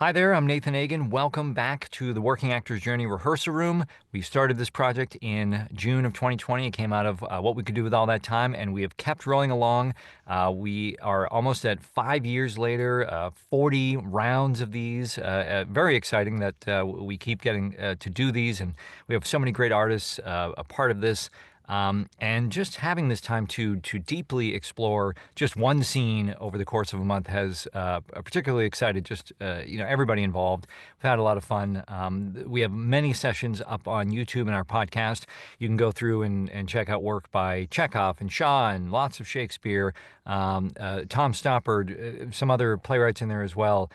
Hi there, I'm Nathan Agan. Welcome back to the Working Actors Journey Rehearsal Room. We started this project in June of 2020. It came out of what we could do with all that time, and we have kept rolling along. We are almost at 5 years later, 40 rounds of these. Very exciting that we keep getting to do these, and we have so many great artists a part of this. And just having this time to deeply explore just one scene over the course of a month has particularly excited just everybody involved. We've had a lot of fun. We have many sessions up on YouTube and our podcast. You can go through and check out work by Chekhov and Shaw and lots of Shakespeare, Tom Stoppard, some other playwrights in there as well.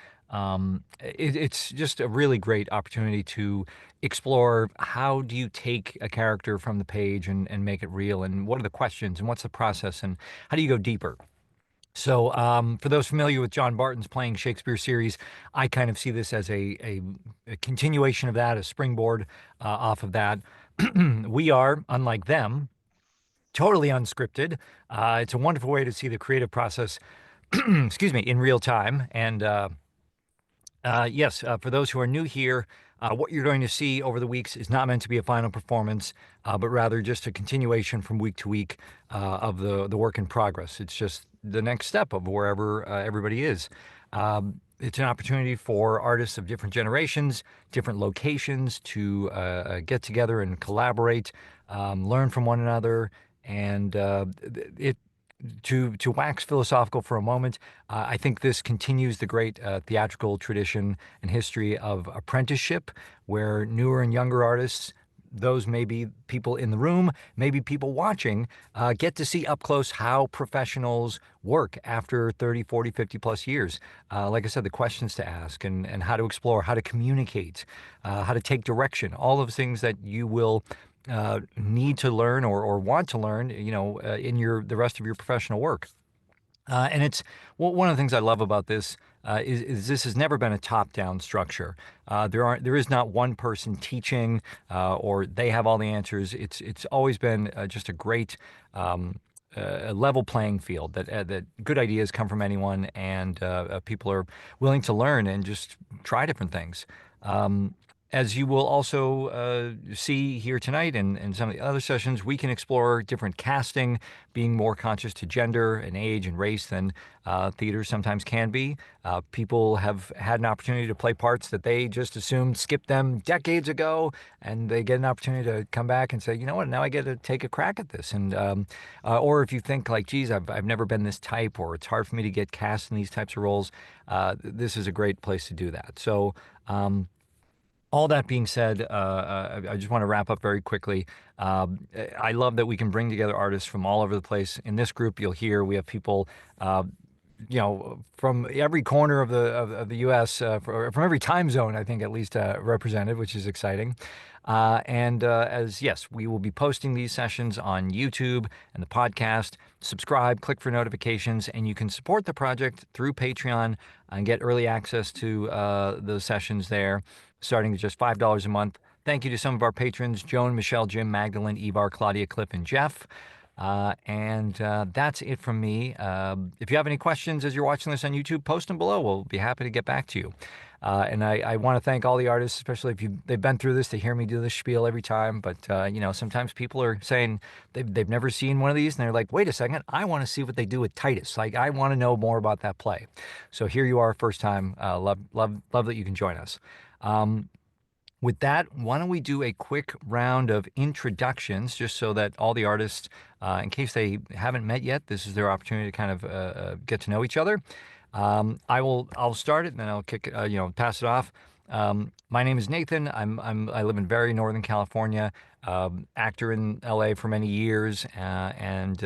It's just a really great opportunity to explore how do you take a character from the page and make it real, and what are the questions, and what's the process, and how do you go deeper? So, for those familiar with John Barton's Playing Shakespeare series, I kind of see this as a continuation of that, a springboard off of that. We are, unlike them, totally unscripted. It's a wonderful way to see the creative process, excuse me, in real time. And yes, for those who are new here, what you're going to see over the weeks is not meant to be a final performance, but rather just a continuation from week to week of the work in progress. It's just the next step of wherever everybody is. It's an opportunity for artists of different generations, different locations to get together and collaborate, learn from one another, and it to wax philosophical for a moment, I think this continues the great theatrical tradition and history of apprenticeship, where newer and younger artists, those maybe people in the room, maybe people watching, get to see up close how professionals work after 30, 40, 50 plus years. Like I said, the questions to ask and how to explore, how to communicate, how to take direction, all of the things that you will need to learn or want to learn, in the rest of your professional work. And it's one of the things I love about this is this has never been a top-down structure. There is not one person teaching or they have all the answers. It's always been just a great a level playing field that good ideas come from anyone, and people are willing to learn and just try different things. As you will also see here tonight and some of the other sessions, we can explore different casting, being more conscious to gender and age and race than theater sometimes can be. People have had an opportunity to play parts that they just assumed skipped them decades ago, and they get an opportunity to come back and say, you know what, now I get to take a crack at this. And or if you think like, geez, I've never been this type, or it's hard for me to get cast in these types of roles, this is a great place to do that. So. All that being said, I just want to wrap up very quickly. I love that we can bring together artists from all over the place. In this group, you'll hear we have people, from every corner of the U.S., from every time zone, I think at least represented, which is exciting. And as yes, we will be posting these sessions on YouTube and the podcast. Subscribe, click for notifications, and you can support the project through Patreon and get early access to the sessions there, starting at just $5 a month. Thank you to some of our patrons: Joan, Michele, Jim, Magdalen, Ivar, Claudia, Clif and Jeff. And that's it from me. If you have any questions as you're watching this on YouTube, post them below. We'll be happy to get back to you. And I want to thank all the artists, especially if they've been through this, to hear me do this spiel every time. But sometimes people are saying they've never seen one of these, and they're like, wait a second, I want to see what they do with Titus. Like, I want to know more about that play. So here you are, first time. Love that you can join us. With that, why don't we do a quick round of introductions, just so that all the artists, in case they haven't met yet, this is their opportunity to kind of get to know each other. I'll start it, and then I'll pass it off. My name is Nathan. I live in very Northern California. Actor in LA for many years, and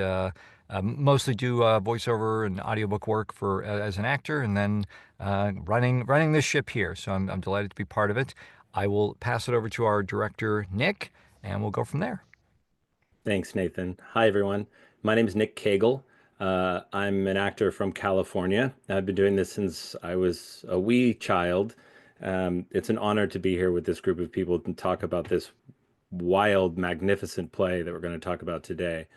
mostly do voiceover and audiobook work for as an actor, and then running this ship here. So I'm delighted to be part of it. I will pass it over to our director, Nick, and we'll go from there. Thanks, Nathan. Hi, everyone. My name is Nick Cagle. I'm an actor from California. I've been doing this since I was a wee child. It's an honor to be here with this group of people and talk about this wild, magnificent play that we're going to talk about today.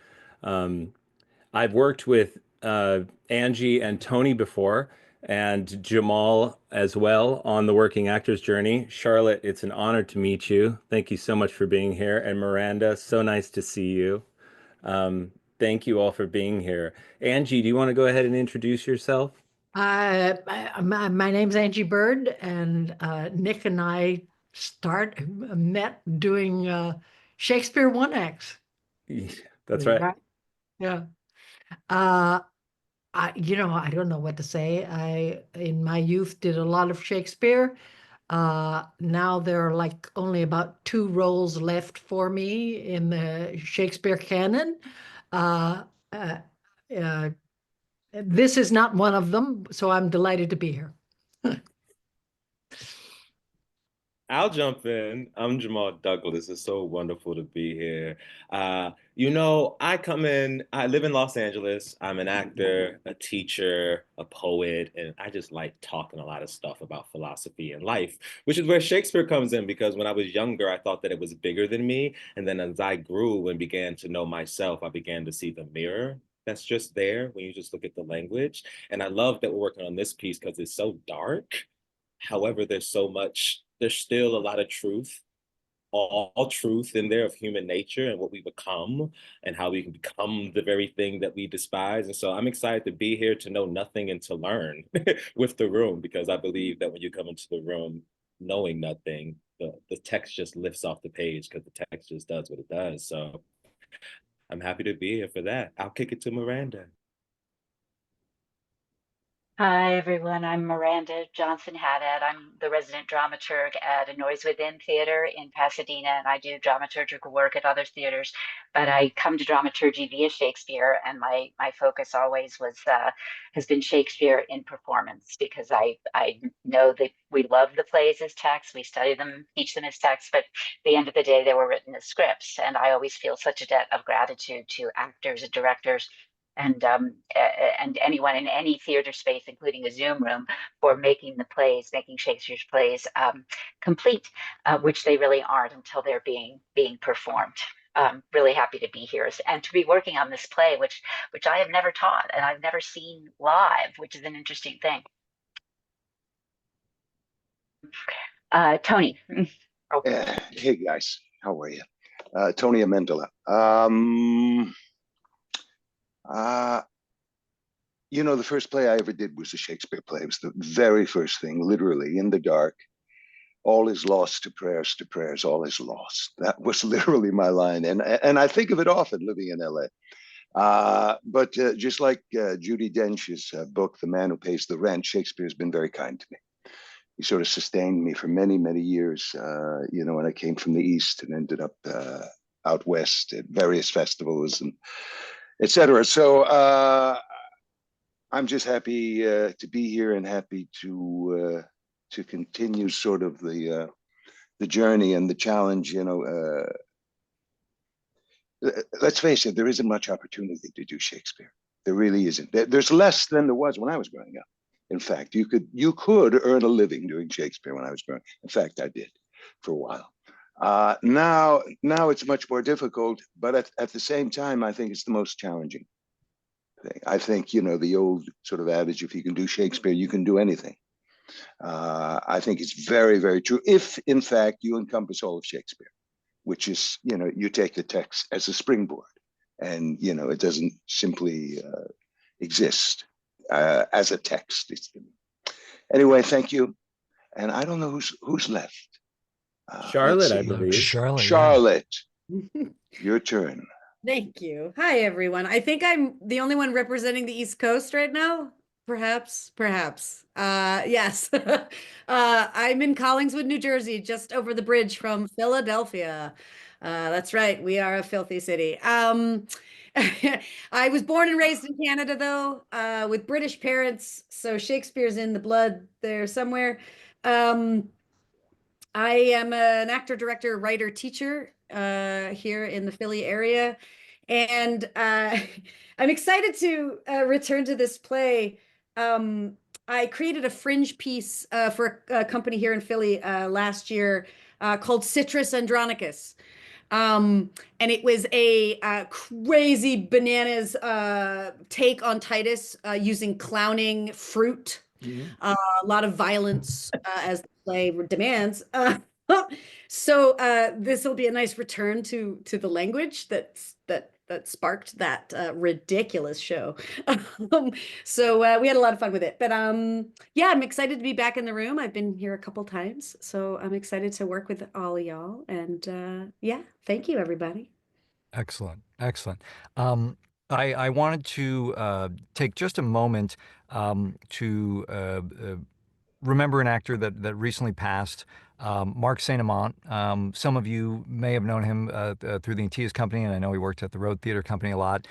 I've worked with Angie and Tony before. and Jamal as well on the Working Actors Journey. Charlotte, it's an honor to meet you. Thank you so much for being here. And Miranda, so nice to see you. Thank you all for being here. Angie, do you want to go ahead and introduce yourself? My name's Angie Bird, and Nick and I met doing Shakespeare One Acts. That's right. Right. Yeah. Uh, I don't know what to say. I, in my youth, did a lot of Shakespeare. Now there are like only about two roles left for me in the Shakespeare canon. Uh, uh, uh, this is not one of them, so I'm delighted to be here. I'll jump in. I'm Jamal Douglas. It's so wonderful to be here. I live in Los Angeles. I'm an actor, a teacher, a poet, and I just like talking a lot of stuff about philosophy and life, which is where Shakespeare comes in because when I was younger, I thought that it was bigger than me. And then as I grew and began to know myself, I began to see the mirror that's just there when you just look at the language. And I love that we're working on this piece because it's so dark. However, there's still a lot of truth, all truth in there of human nature and what we become and how we can become the very thing that we despise. And so I'm excited to be here to know nothing and to learn with the room because I believe that when you come into the room knowing nothing, the text just lifts off the page because the text just does what it does. So I'm happy to be here for that. I'll kick it to Miranda. Hi, everyone. I'm Miranda Johnson Haddad. I'm the resident dramaturg at A Noise Within Theater in Pasadena, and I do dramaturgical work at other theaters. But I come to dramaturgy via Shakespeare, and my focus always has been Shakespeare in performance because I know that we love the plays as texts, we study them, teach them as texts, but at the end of the day, they were written as scripts, and I always feel such a debt of gratitude to actors and directors and anyone in any theater space, including a Zoom room, for making making Shakespeare's plays complete, which they really aren't until they're being performed. Really happy to be here and to be working on this play, which I have never taught and I've never seen live, which is an interesting thing. Tony. Oh. Hey guys, how are you? Tony Amendola. The first play I ever did was a Shakespeare play. It was the very first thing, literally, in the dark. All is lost to prayers, all is lost. That was literally my line. And I think of it often living in LA. But just like Judi Dench's book, The Man Who Pays the Rent, Shakespeare's been very kind to me. He sort of sustained me for many, many years, when I came from the East and ended up out West at various festivals and et cetera. So I'm just happy to be here and happy to continue sort of the journey and the challenge. Let's face it, there isn't much opportunity to do Shakespeare. There really isn't. There's less than there was when I was growing up. In fact, you could earn a living doing Shakespeare when I was growing. In fact, I did for a while. Now it's much more difficult, but at the same time, I think it's the most challenging thing. I think, the old sort of adage, if you can do Shakespeare, you can do anything. I think it's very, very true. If, in fact, you encompass all of Shakespeare, which is, you take the text as a springboard and, it doesn't simply exist as a text. Anyway, thank you. And I don't know who's left. Charlotte, I believe. Charlotte, your turn. Thank you. Hi, everyone. I think I'm the only one representing the East Coast right now. Perhaps. Yes. I'm in Collingswood, New Jersey, just over the bridge from Philadelphia. That's right. We are a filthy city. I was born and raised in Canada, though, with British parents. So Shakespeare's in the blood there somewhere. I am an actor, director, writer, teacher here in the Philly area. And I'm excited to return to this play. I created a fringe piece for a company here in Philly last year called Citrus Andronicus. And it was a crazy bananas take on Titus using clowning fruit A lot of violence as the play demands. So this will be a nice return to the language that sparked that ridiculous show. So we had a lot of fun with it. But yeah, I'm excited to be back in the room. I've been here a couple times, so I'm excited to work with all of y'all. And yeah, thank you, everybody. Excellent, excellent. I wanted to take just a moment to remember an actor that recently passed, Mark Saint Amant. Some of you may have known him through the Titus Company, and I know he worked at the Road Theater Company a lot.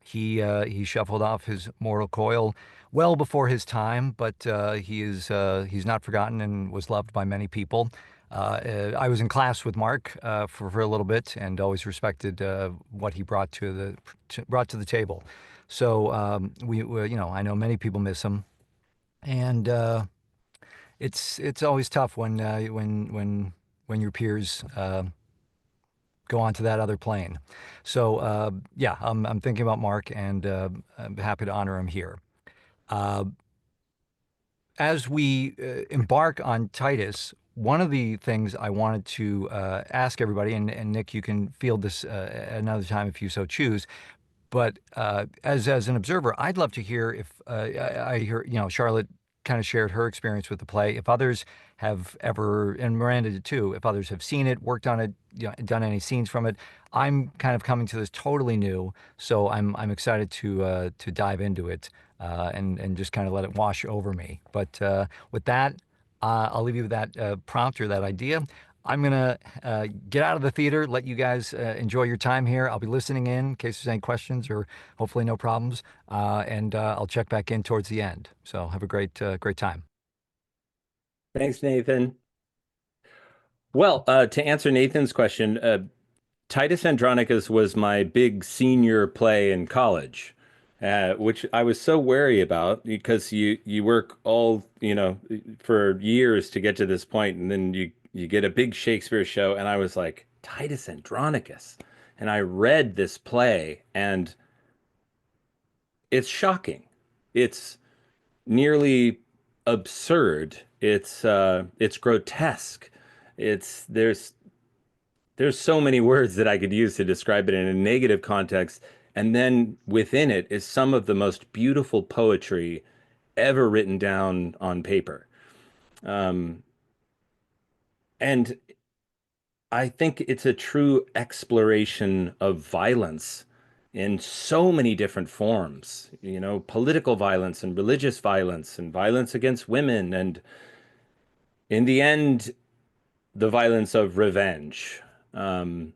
He shuffled off his mortal coil well before his time, but he's not forgotten and was loved by many people. I was in class with Mark for a little bit, and always respected what he brought to the table. So we I know many people miss him, and it's always tough when your peers go on to that other plane. So yeah, I'm thinking about Mark, and I'm happy to honor him here. As we embark on Titus, one of the things I wanted to ask everybody, and Nick, you can field this another time if you so choose, but as an observer, I'd love to hear if I hear, Charlotte kind of shared her experience with the play. If others have ever, and Miranda did too, if others have seen it, worked on it, done any scenes from it. I'm kind of coming to this totally new, so I'm excited to dive into it and just kind of let it wash over me. But with that, I'll leave you with that prompt or that idea. I'm going to get out of the theater, let you guys enjoy your time here. I'll be listening in case there's any questions, or hopefully no problems. And I'll check back in towards the end. So have a great time. Thanks, Nathan. Well, to answer Nathan's question, Titus Andronicus was my big senior play in college, which I was so wary about because you work all, for years to get to this point, and then you get a big Shakespeare show, and I was like, Titus Andronicus. And I read this play, and it's shocking. It's nearly absurd. It's grotesque. There's so many words that I could use to describe it in a negative context. And then within it is some of the most beautiful poetry ever written down on paper. And I think it's a true exploration of violence in so many different forms, political violence and religious violence and violence against women. And in the end, the violence of revenge. From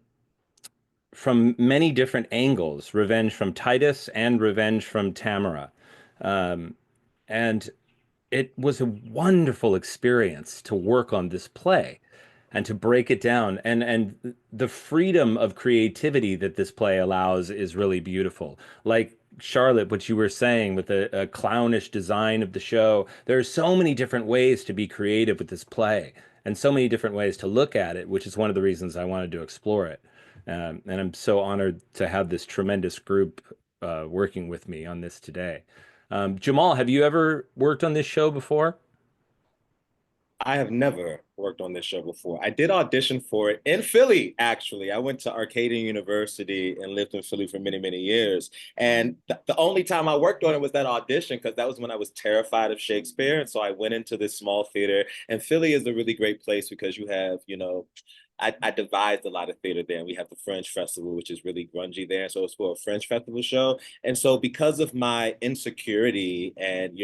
many different angles, revenge from Titus and revenge from Tamora. And it was a wonderful experience to work on this play and to break it down. And the freedom of creativity that this play allows is really beautiful. Like Charlotte, what you were saying with a clownish design of the show, there are so many different ways to be creative with this play and so many different ways to look at it, which is one of the reasons I wanted to explore it. And I'm so honored to have this tremendous group working with me on this today. Jamal, have you ever worked on this show before? I have never worked on this show before. I did audition for it in Philly, actually. I went to Arcadian University and lived in Philly for many, many years. And the only time I worked on it was that audition, because that was when I was terrified of Shakespeare. And so I went into this small theater. And Philly is a really great place because you have, I devised a lot of theater there. And we have the French Festival, which is really grungy there. So it's for a French festival show. And so because of my insecurity and,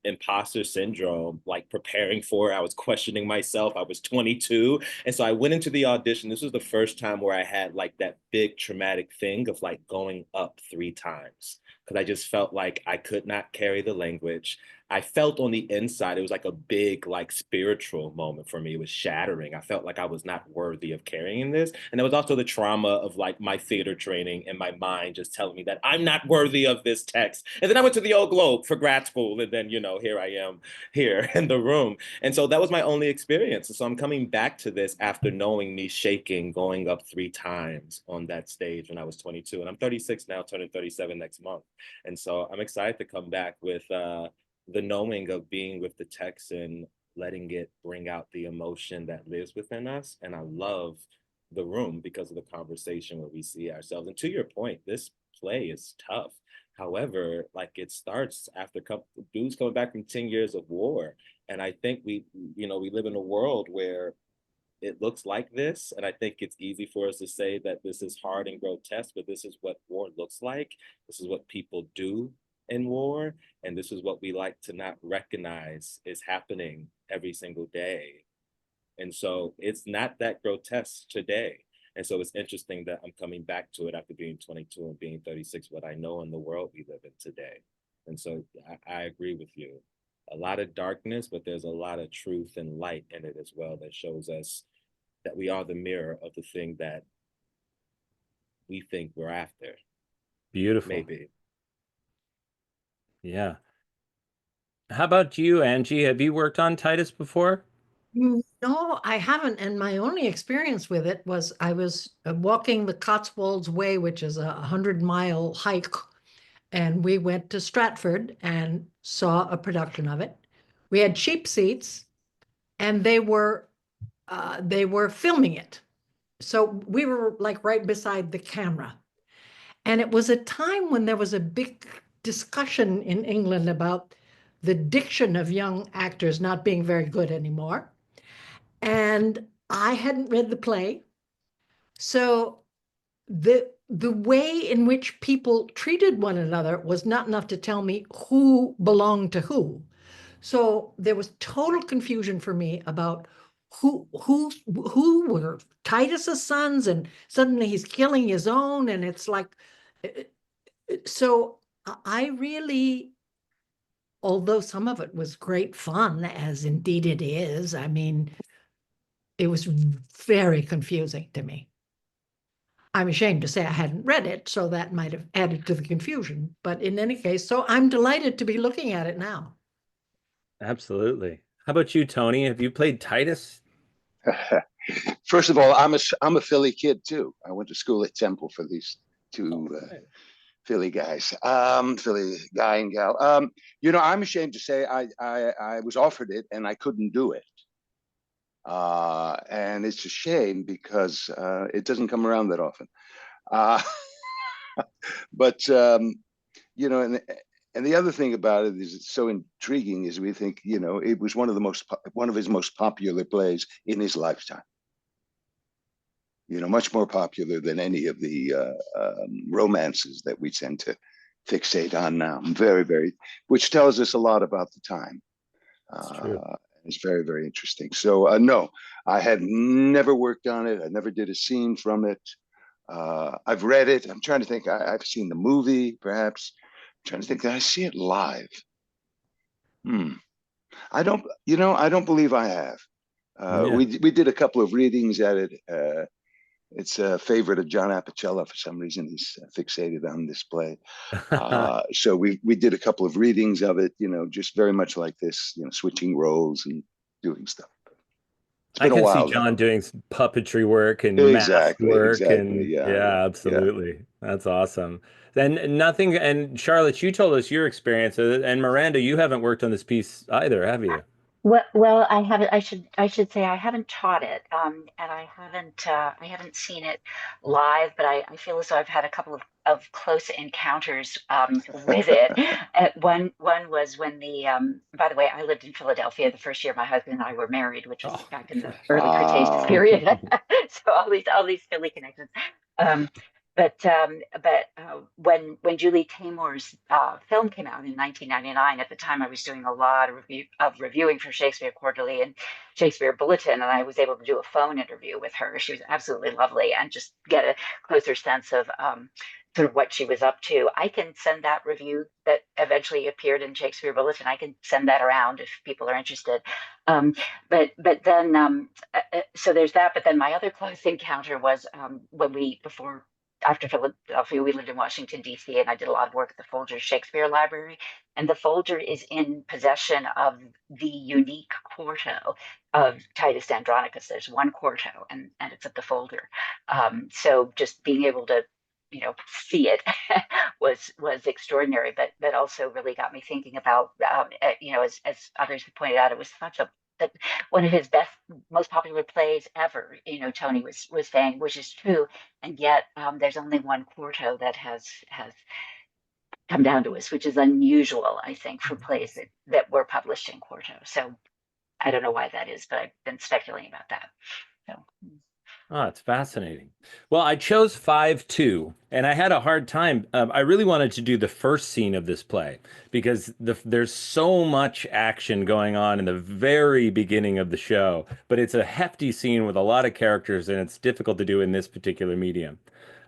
imposter syndrome, like preparing for it, I was questioning myself. I was 22. And so I went into the audition. This was the first time where I had like that big traumatic thing of like going up 3 times because I just felt like I could not carry the language. I felt on the inside, it was like a big, like spiritual moment for me. It was shattering. I felt like I was not worthy of carrying this. And there was also the trauma of like my theater training and my mind just telling me that I'm not worthy of this text. And then I went to the Old Globe for grad school. And then, here I am here in the room. And so that was my only experience. So I'm coming back to this after knowing me shaking, going up 3 times on that stage when I was 22. And I'm 36 now, turning 37 next month. And so I'm excited to come back with the knowing of being with the text and letting it bring out the emotion that lives within us. And I love the room because of the conversation where we see ourselves. And to your point, this play is tough. However, like it starts after dudes coming back from 10 years of war. And I think we live in a world where it looks like this. And I think it's easy for us to say that this is hard and grotesque, but this is what war looks like. This is what people do in war. And this is what we like to not recognize is happening every single day. And so it's not that grotesque today. And so it's interesting that I'm coming back to it after being 22 and being 36, what I know in the world we live in today. And so I agree with you. A lot of darkness, but there's a lot of truth and light in it as well that shows us that we are the mirror of the thing that we think we're after. Beautiful. Maybe. Yeah. How about you, Angie? Have you worked on Titus before? No, I haven't. And my only experience with it was I was walking the Cotswolds Way, which is a 100-mile hike. And we went to Stratford and saw a production of it. We had cheap seats, and they were filming it. So we were like right beside the camera. And it was a time when there was a big discussion in England about the diction of young actors not being very good anymore. And I hadn't read the play. So the way in which people treated one another was not enough to tell me who belonged to who. So there was total confusion for me about who were Titus's sons, and suddenly he's killing his own, and it's like, so I really, although some of it was great fun, as indeed it is, I mean, it was very confusing to me. I'm ashamed to say I hadn't read it, so that might have added to the confusion. But in any case, so I'm delighted to be looking at it now. Absolutely. How about you, Tony? Have you played Titus? First of all, I'm a Philly kid too. I went to school at Temple for these two Philly guys, Philly guy and gal. I'm ashamed to say I was offered it and I couldn't do it. And it's a shame because it doesn't come around that often. But and the other thing about it is it's so intriguing is we think, it was one of his most popular plays in his lifetime. Much more popular than any of the romances that we tend to fixate on now. Very, very, which tells us a lot about the time. It's very, very interesting. So no, I had never worked on it. I never did a scene from it. I've read it. I'm trying to think. I've seen the movie, perhaps. I'm trying to think. Did I see it live? I don't believe I have. We did a couple of readings at it. It's a favorite of John Apicella. For some reason, he's fixated on this play. So we did a couple of readings of it, just very much like this, switching roles and doing stuff. I can see John doing puppetry work and mask work. And yeah, absolutely. Yeah. That's awesome. Then nothing. And Charlotte, you told us your experience, and Miranda, you haven't worked on this piece either, have you? Well, I haven't. I should say I haven't taught it, and I haven't seen it live. But I feel as though I've had a couple of close encounters with it. One was when by the way, I lived in Philadelphia the first year my husband and I were married, which was back in the early Cretaceous period. So all these Philly connections. But when Julie Taymor's film came out in 1999, at the time I was doing a lot of reviewing for Shakespeare Quarterly and Shakespeare Bulletin, and I was able to do a phone interview with her. She was absolutely lovely, and just get a closer sense of sort of what she was up to. I can send that review that eventually appeared in Shakespeare Bulletin. I can send that around if people are interested. But then so there's that. But then my other close encounter was after Philadelphia, we lived in Washington, D.C., and I did a lot of work at the Folger Shakespeare Library. And the Folger is in possession of the unique quarto of Titus Andronicus. There's one quarto, and it's at the Folger. So just being able to see it was extraordinary, but also really got me thinking about, as others have pointed out, it was such a one of his best, most popular plays ever. Tony was saying, which is true, and yet there's only one quarto that has come down to us, which is unusual, I think, for plays that were published in quarto. So I don't know why that is, but I've been speculating about that. So. Oh, it's fascinating. Well, I chose 5-2, and I had a hard time. I really wanted to do the first scene of this play because there's so much action going on in the very beginning of the show, but it's a hefty scene with a lot of characters, and it's difficult to do in this particular medium.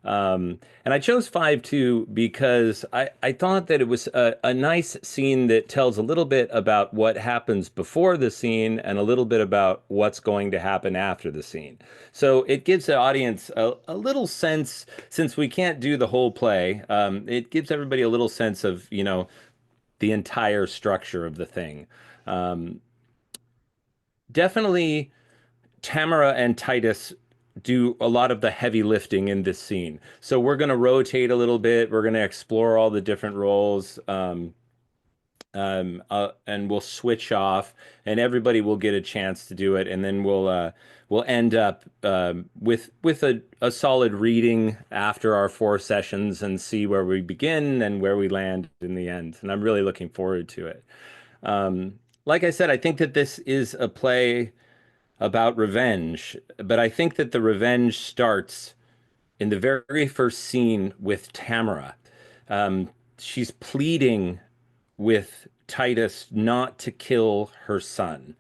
And I chose 5-2 because I thought that it was a nice scene that tells a little bit about what happens before the scene and a little bit about what's going to happen after the scene. So it gives the audience a little sense, since we can't do the whole play, it gives everybody a little sense of, the entire structure of the thing. Definitely Tamora and Titus do a lot of the heavy lifting in this scene. So we're going to rotate a little bit. We're going to explore all the different roles, and we'll switch off, and everybody will get a chance to do it, and then we'll end up with a solid reading after our 4 sessions and see where we begin and where we land in the end. And I'm really looking forward to it. Like I said, I think that this is a play about revenge, but I think that the revenge starts in the very first scene with Tamora. She's pleading with Titus not to kill her son,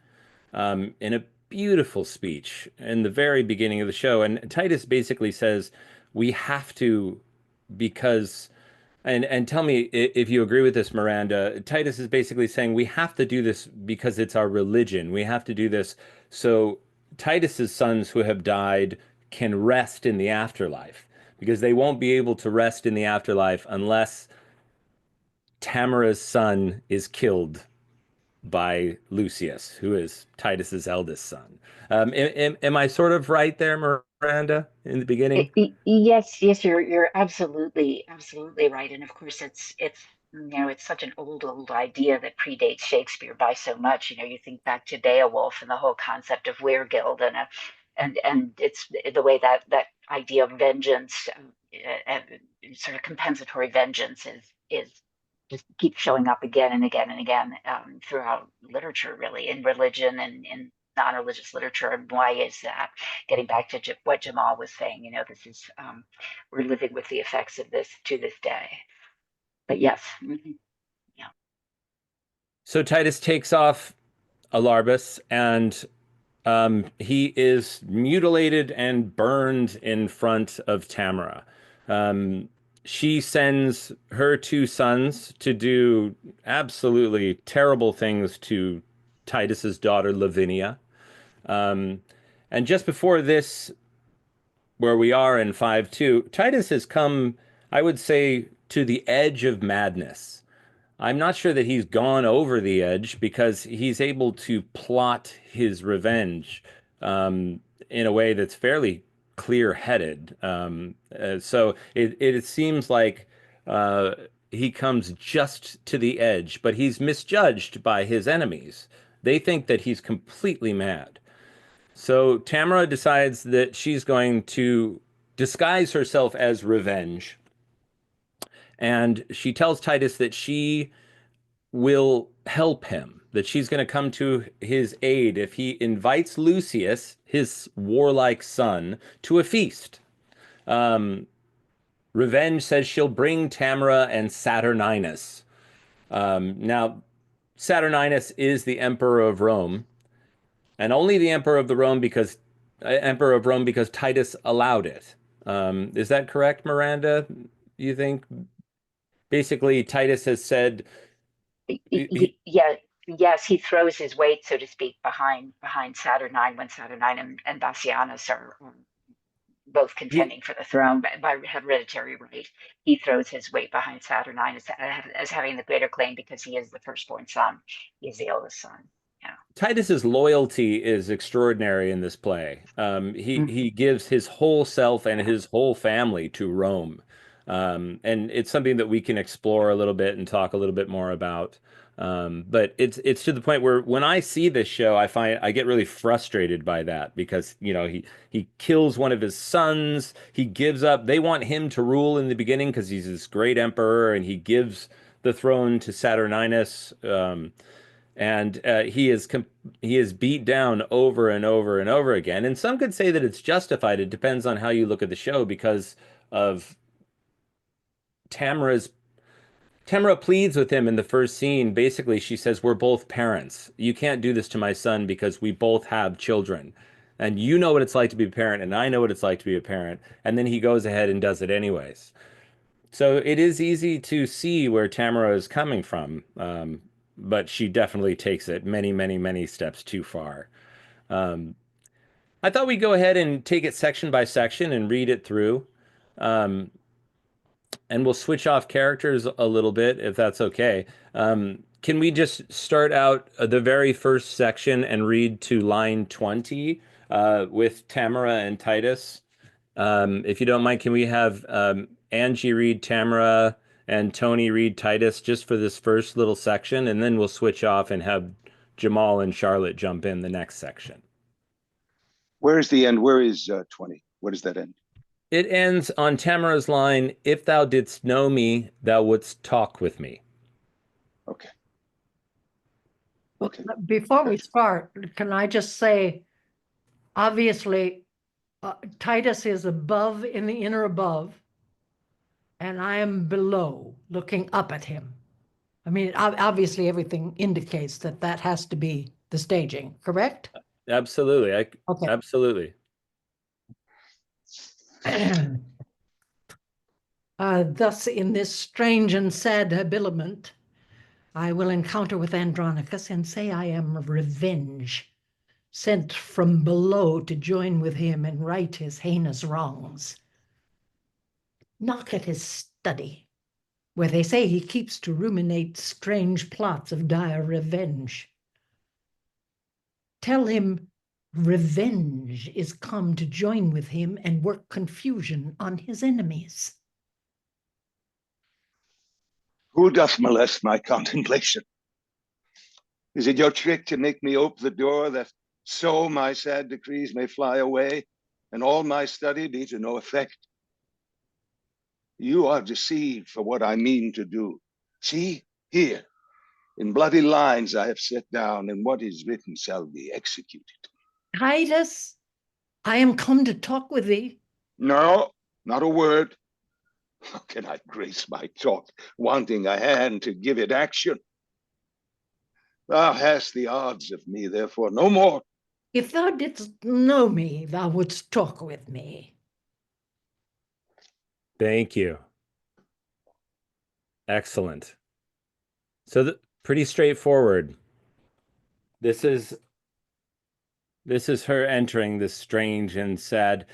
in a beautiful speech in the very beginning of the show. And Titus basically says, we have to, because and tell me if you agree with this, Miranda. Titus is basically saying we have to do this because it's our religion. We have to do this so Titus's sons who have died can rest in the afterlife, because they won't be able to rest in the afterlife unless Tamora's son is killed by Lucius, who is Titus's eldest son. Am I sort of right there, Miranda, in the beginning? Yes, you're absolutely right. And of course, it's such an old idea that predates Shakespeare by so much. You think back to Beowulf and the whole concept of weregild, and it's the way that idea of vengeance, and sort of compensatory vengeance, is just keeps showing up again and again and again, throughout literature, really, in religion and in non-religious literature. And why is that? Getting back to what Jamal was saying, this is, we're living with the effects of this to this day. But yes. Yeah. So Titus takes off Alarbus, and he is mutilated and burned in front of Tamora. She sends her 2 sons to do absolutely terrible things to Titus's daughter Lavinia. And just before this, where we are in 5-2, Titus has come, I would say, to the edge of madness. I'm not sure that he's gone over the edge, because he's able to plot his revenge in a way that's fairly clear-headed. So it seems like he comes just to the edge, but he's misjudged by his enemies. They think that he's completely mad. So Tamora decides that she's going to disguise herself as revenge. And she tells Titus that she will help him, that she's going to come to his aid if he invites Lucius, his warlike son, to a feast. Revenge says she'll bring Tamora and Saturninus. Now, Saturninus is the emperor of Rome, and only the emperor of Rome because Titus allowed it. Is that correct, Miranda? You think? Basically, Titus has said, Yeah. Yes, he throws his weight, so to speak, behind Saturnine when Saturnine and Bassianus are both contending for the throne by hereditary right. He throws his weight behind Saturnine as having the greater claim because he is the firstborn son. He is the eldest son. Yeah. Titus's loyalty is extraordinary in this play. He gives his whole self and his whole family to Rome. And it's something that we can explore a little bit and talk a little bit more about. But it's to the point where when I see this show, I get really frustrated by that because, you know, he kills one of his sons, he gives up. They want him to rule in the beginning because he's this great emperor, and he gives the throne to Saturninus. And he is beat down over and over and over again. And some could say that it's justified. It depends on how you look at the show because of Tamora pleads with him in the first scene. Basically, she says, "We're both parents. You can't do this to my son because we both have children. And you know what it's like to be a parent, and I know what it's like to be a parent." And then he goes ahead and does it anyways. So it is easy to see where Tamora is coming from, but she definitely takes it many, many, many steps too far. I thought we'd go ahead and take it section by section and read it through. And we'll switch off characters a little bit if that's okay. Can we just start out the very first section and read to line 20 with Tamora and Titus? If you don't mind, can we have Angie read Tamora and Tony read Titus just for this first little section, and then we'll switch off and have Jamal and Charlotte jump in the next section. Where is the end? Where is 20? Where does that end? It ends on Tamora's line, "If thou didst know me, thou wouldst talk with me." Okay. Okay. Before we start, can I just say, obviously, Titus is above in the inner above, and I am below, looking up at him. I mean, obviously, everything indicates that that has to be the staging, correct? Absolutely. Okay. Absolutely. Thus, in this strange and sad habiliment, I will encounter with Andronicus and say I am revenge, sent from below to join with him and right his heinous wrongs. Knock at his study, where they say he keeps to ruminate strange plots of dire revenge. Tell him revenge is come to join with him and work confusion on his enemies. Who doth molest my contemplation? Is it your trick to make me ope the door, that so my sad decrees may fly away, and all my study be to no effect? You are deceived for what I mean to do. See, here, in bloody lines I have set down, and what is written shall be executed. Titus, I am come to talk with thee. No, not a word. How can I grace my talk, wanting a hand to give it action? Thou hast the odds of me, therefore no more. If thou didst know me, thou wouldst talk with me. Thank you. Excellent. So pretty straightforward. This is her entering this strange and sad.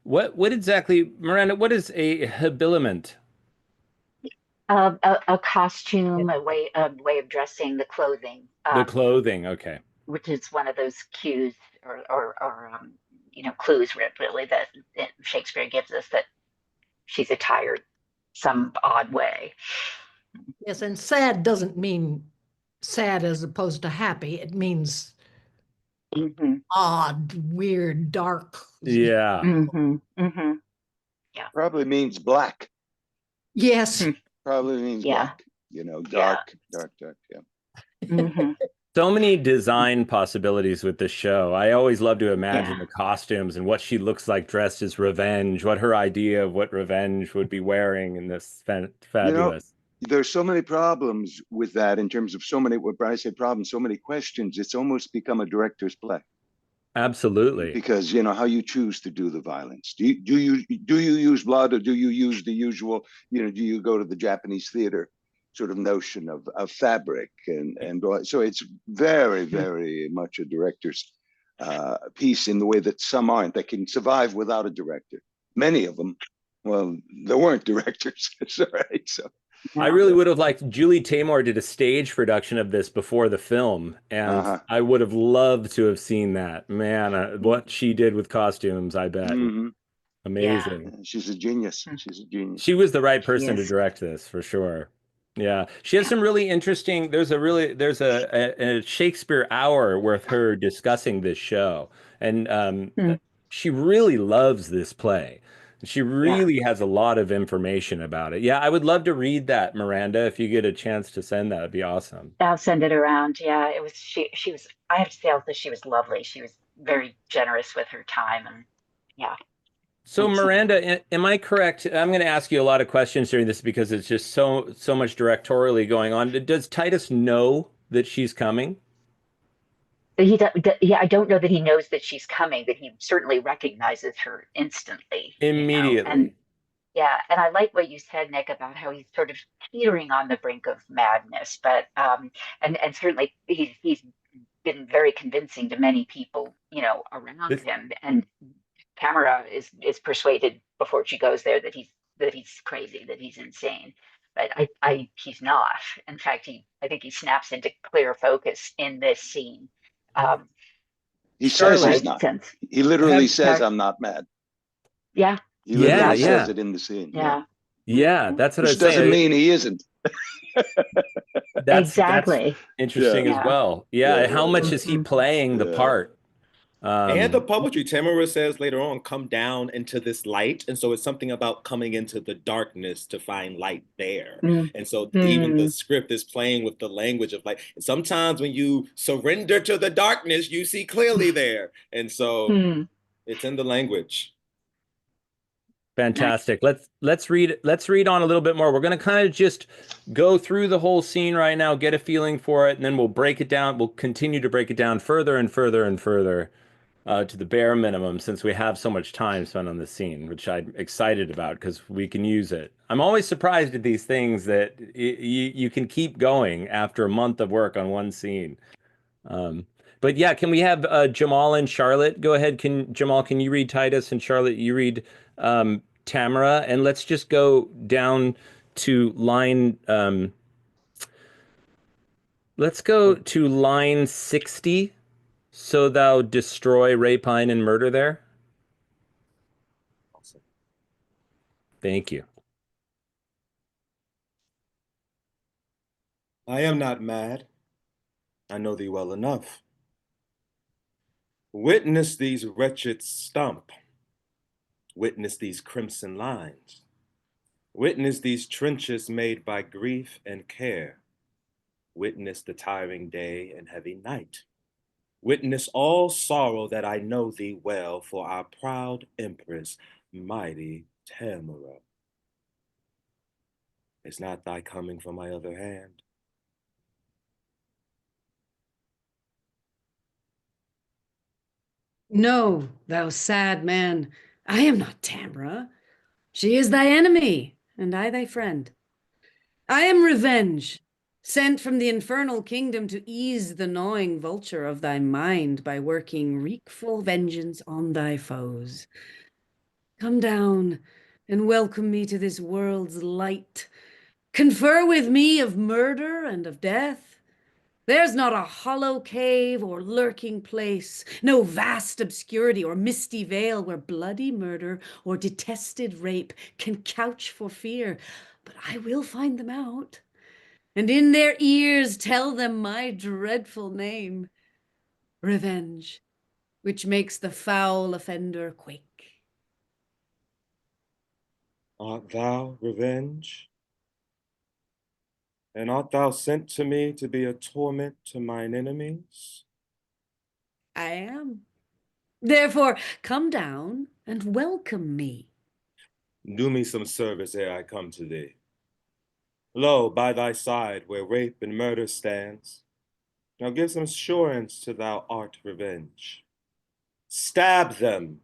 What exactly, Miranda, what is a habiliment? A costume, a way of dressing, the clothing. The clothing, okay. Which is one of those cues or clues really that Shakespeare gives us that she's attired some odd way. Yes, and sad doesn't mean sad as opposed to happy. It means odd, weird, dark. Yeah. Yeah. Probably means black. Yes. Probably means black. You know, dark, yeah. So many design possibilities with this show. I always love to imagine the costumes and what she looks like dressed as Revenge, what her idea of what Revenge would be wearing in this fabulous. You know, there's so many problems with that in terms of so many, when I say problems, so many questions. It's almost become a director's play. Absolutely. Because, you know, how you choose to do the violence. Do you use blood, or do you use the usual, you know, do you go to the Japanese theater sort of notion of fabric and so it's very, very much a director's piece in the way that some aren't, that can survive without a director. Many of them, well, there weren't directors. Right. So I really would have liked, Julie Taymor did a stage production of this before the film, and I would have loved to have seen that. Man, what she did with costumes, I bet. Amazing. She's a genius. She's a genius. She was the right person to is. direct this for sure. Yeah, she has some really interesting. There's a Shakespeare hour with her discussing this show, and Hmm. she really loves this play. She Yeah. really has a lot of information about it. Yeah, I would love to read that, Miranda. If you get a chance to send that, it'd be awesome. I'll send it around. Yeah, it was she was I have to say also she was lovely. She was very generous with her time and yeah. So And Miranda, am I correct? I'm going to ask you a lot of questions during this because it's just so much directorially going on. Does Titus know that she's coming? yeah, I don't know that he knows that she's coming, but he certainly recognizes her instantly, and Immediately. yeah, and I like what you said, Nick, about how he's sort of teetering on the brink of madness, but and certainly he's been very convincing to many people, around This, him, and Tamora is persuaded before she goes there that he's crazy, that he's insane. But he's not. In fact, I think he snaps into clear focus in this scene. Um, He says Charlotte, he's my not. sense, He literally have says, I'm not mad. yeah, He yeah, literally exactly, says yeah, it in the scene. yeah, yeah. mhm, That's what I Which was doesn't saying. mean he isn't. That's exactly, interesting Yeah. as yeah, well. Yeah. Yeah, how Yeah. much Yeah. is he mhm, playing the Yeah. part? And the Um, poetry, Tamara says later on, come down into this light. And so it's something about coming into the darkness to find light there. And so even the mhm, script is playing with the language of like, sometimes when you surrender to the darkness, you see clearly there. And so mhm. it's in the language. Nice. Fantastic. Let's read on a little bit more. We're going to kind of just go through the whole scene right now, get a feeling for it, and then we'll break it down. We'll continue to break it down further and further and further to the bare minimum since we have so much time spent on this scene, which I'm excited about because we can use it. I'm always surprised at these things that you can keep going after a month of work on one scene. Um, but yeah, can we have Jamal and Charlotte go ahead? Jamal, can you read Titus, and Charlotte, you read Tamara, and let's just go down to line. Let's go to line 60. So thou destroy rapine and murder there. Thank you. I am not mad. I know thee well enough. Witness these wretched stump. Witness these crimson lines. Witness these trenches made by grief and care. Witness the tiring day and heavy night. Witness all sorrow that I know thee well for our proud empress, mighty Tamora. Is not thy coming from my other hand? No, thou sad man, I am not Tamora. She is thy enemy, and I thy friend. I am Revenge, sent from the infernal kingdom to ease the gnawing vulture of thy mind by working wreakful vengeance on thy foes. Come down and welcome me to this world's light. Confer with me of murder and of death. There's not a hollow cave or lurking place, no vast obscurity or misty veil where bloody murder or detested rape can couch for fear. But I will find them out, and in their ears tell them my dreadful name, Revenge, which makes the foul offender quake. Art thou Revenge? And art thou sent to me to be a torment to mine enemies? I am. Therefore, come down and welcome me. Do me some service ere I come to thee. Lo, by thy side where rape and murder stands, now give some assurance to thou art Revenge. Stab them,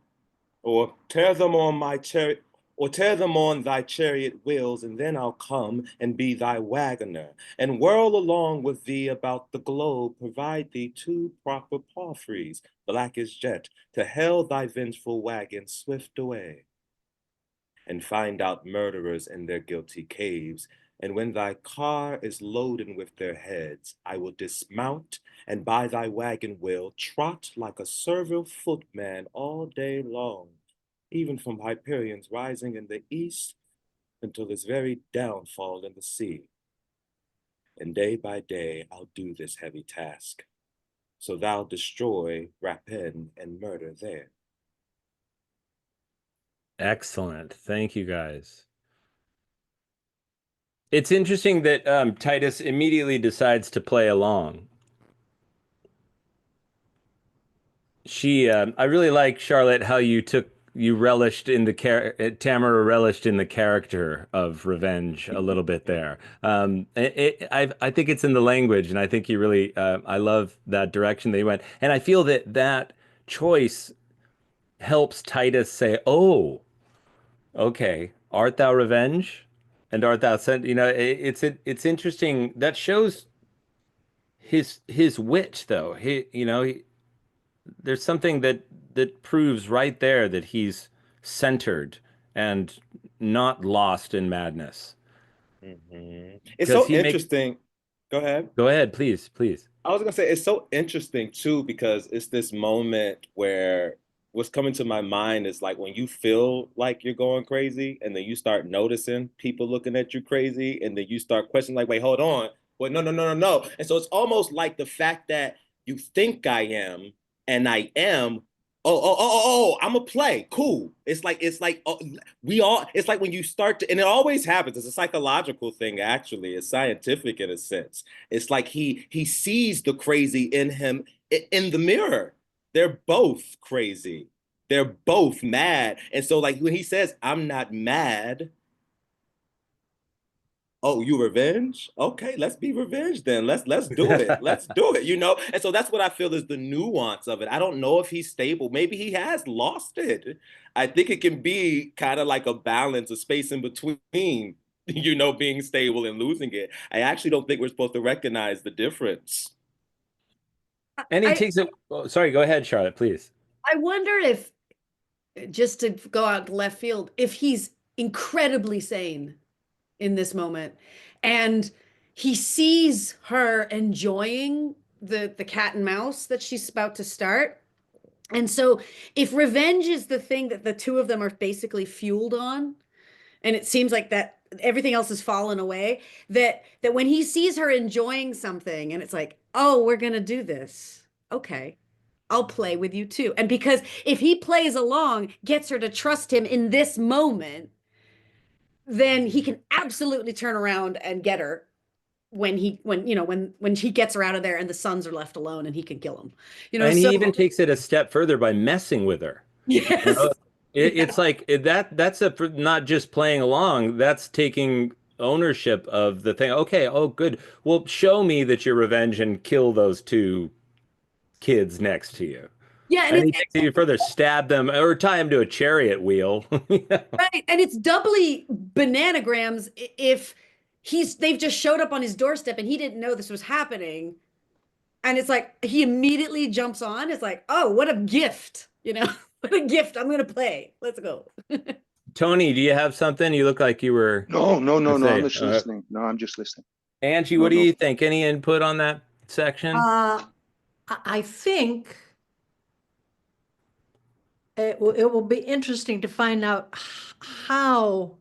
or tear them on my chariot, or tear them on thy chariot wheels, and then I'll come and be thy wagoner, and whirl along with thee about the globe, provide thee 2 proper palfreys, black as jet, to hale thy vengeful wagon swift away, and find out murderers in their guilty caves. And when thy car is loaden with their heads, I will dismount, and by thy wagon wheel trot like a servile footman all day long, even from Hyperion's rising in the east until his very downfall in the sea. And day by day I'll do this heavy task, so thou destroy rapine and murder there. Excellent. Thank you, guys. It's interesting that Titus immediately decides to play along. I really like, Charlotte, how you relished in the Tamora relished in the character of revenge a little bit there. I think it's in the language, and I think you really, I love that direction they went. And I feel that that choice helps Titus say, oh, okay, art thou revenge? And art thou sent? It's interesting. That shows his wit, though. There's something that proves right there that he's centered and not lost in madness. It's Because so interesting. Go ahead. Go ahead, please, please. I was gonna say it's so interesting too, because it's this moment where what's coming to my mind is like when you feel like you're going crazy and then you start noticing people looking at you crazy and then you start questioning, like, wait, hold on. Well, no, no, no, no, no. And so it's almost like the fact that you think I am and I am. I'm a play. Cool. It's like we all. It's like when you start to, and it always happens. It's a psychological thing. Actually, it's scientific in a sense. It's like he sees the crazy in him in the mirror. They're both crazy. They're both mad. And so, like, when he says, I'm not mad, oh, you revenge? Okay, let's be revenge then. Let's do it. Let's do it, you know? And so that's what I feel is the nuance of it. I don't know if he's stable. Maybe he has lost it. I think it can be kind of like a balance, a space in between, being stable and losing it. I actually don't think we're supposed to recognize the difference. And he takes it. Oh, sorry, go ahead, Charlotte, please. I wonder if, just to go out left field, if he's incredibly sane in this moment and he sees her enjoying the cat and mouse that she's about to start. And so if revenge is the thing that the two of them are basically fueled on, and it seems like that everything else has fallen away, that when he sees her enjoying something and it's like, oh, we're gonna do this, okay, I'll play with you too. And because if he plays along, gets her to trust him in this moment, then he can absolutely turn around and get her when he gets her out of there and the sons are left alone and he can kill them. And So he even takes it a step further by messing with her. yes. It's like that's not just playing along, that's taking ownership of the thing. Okay, oh good. Well, show me that you're revenge and kill those two kids next to you. Yeah, and he takes it even further, stab them or tie them to a chariot wheel. Right. And it's doubly bananagrams if they've just showed up on his doorstep and he didn't know this was happening. And it's like he immediately jumps on. It's like, oh, what a gift, what a gift. I'm gonna play. Let's go. Tony, do you have something? You look like you were. No, I'm just listening. No, I'm just listening. Angie, what do you think? Any input on that section? I think it will be interesting to find out how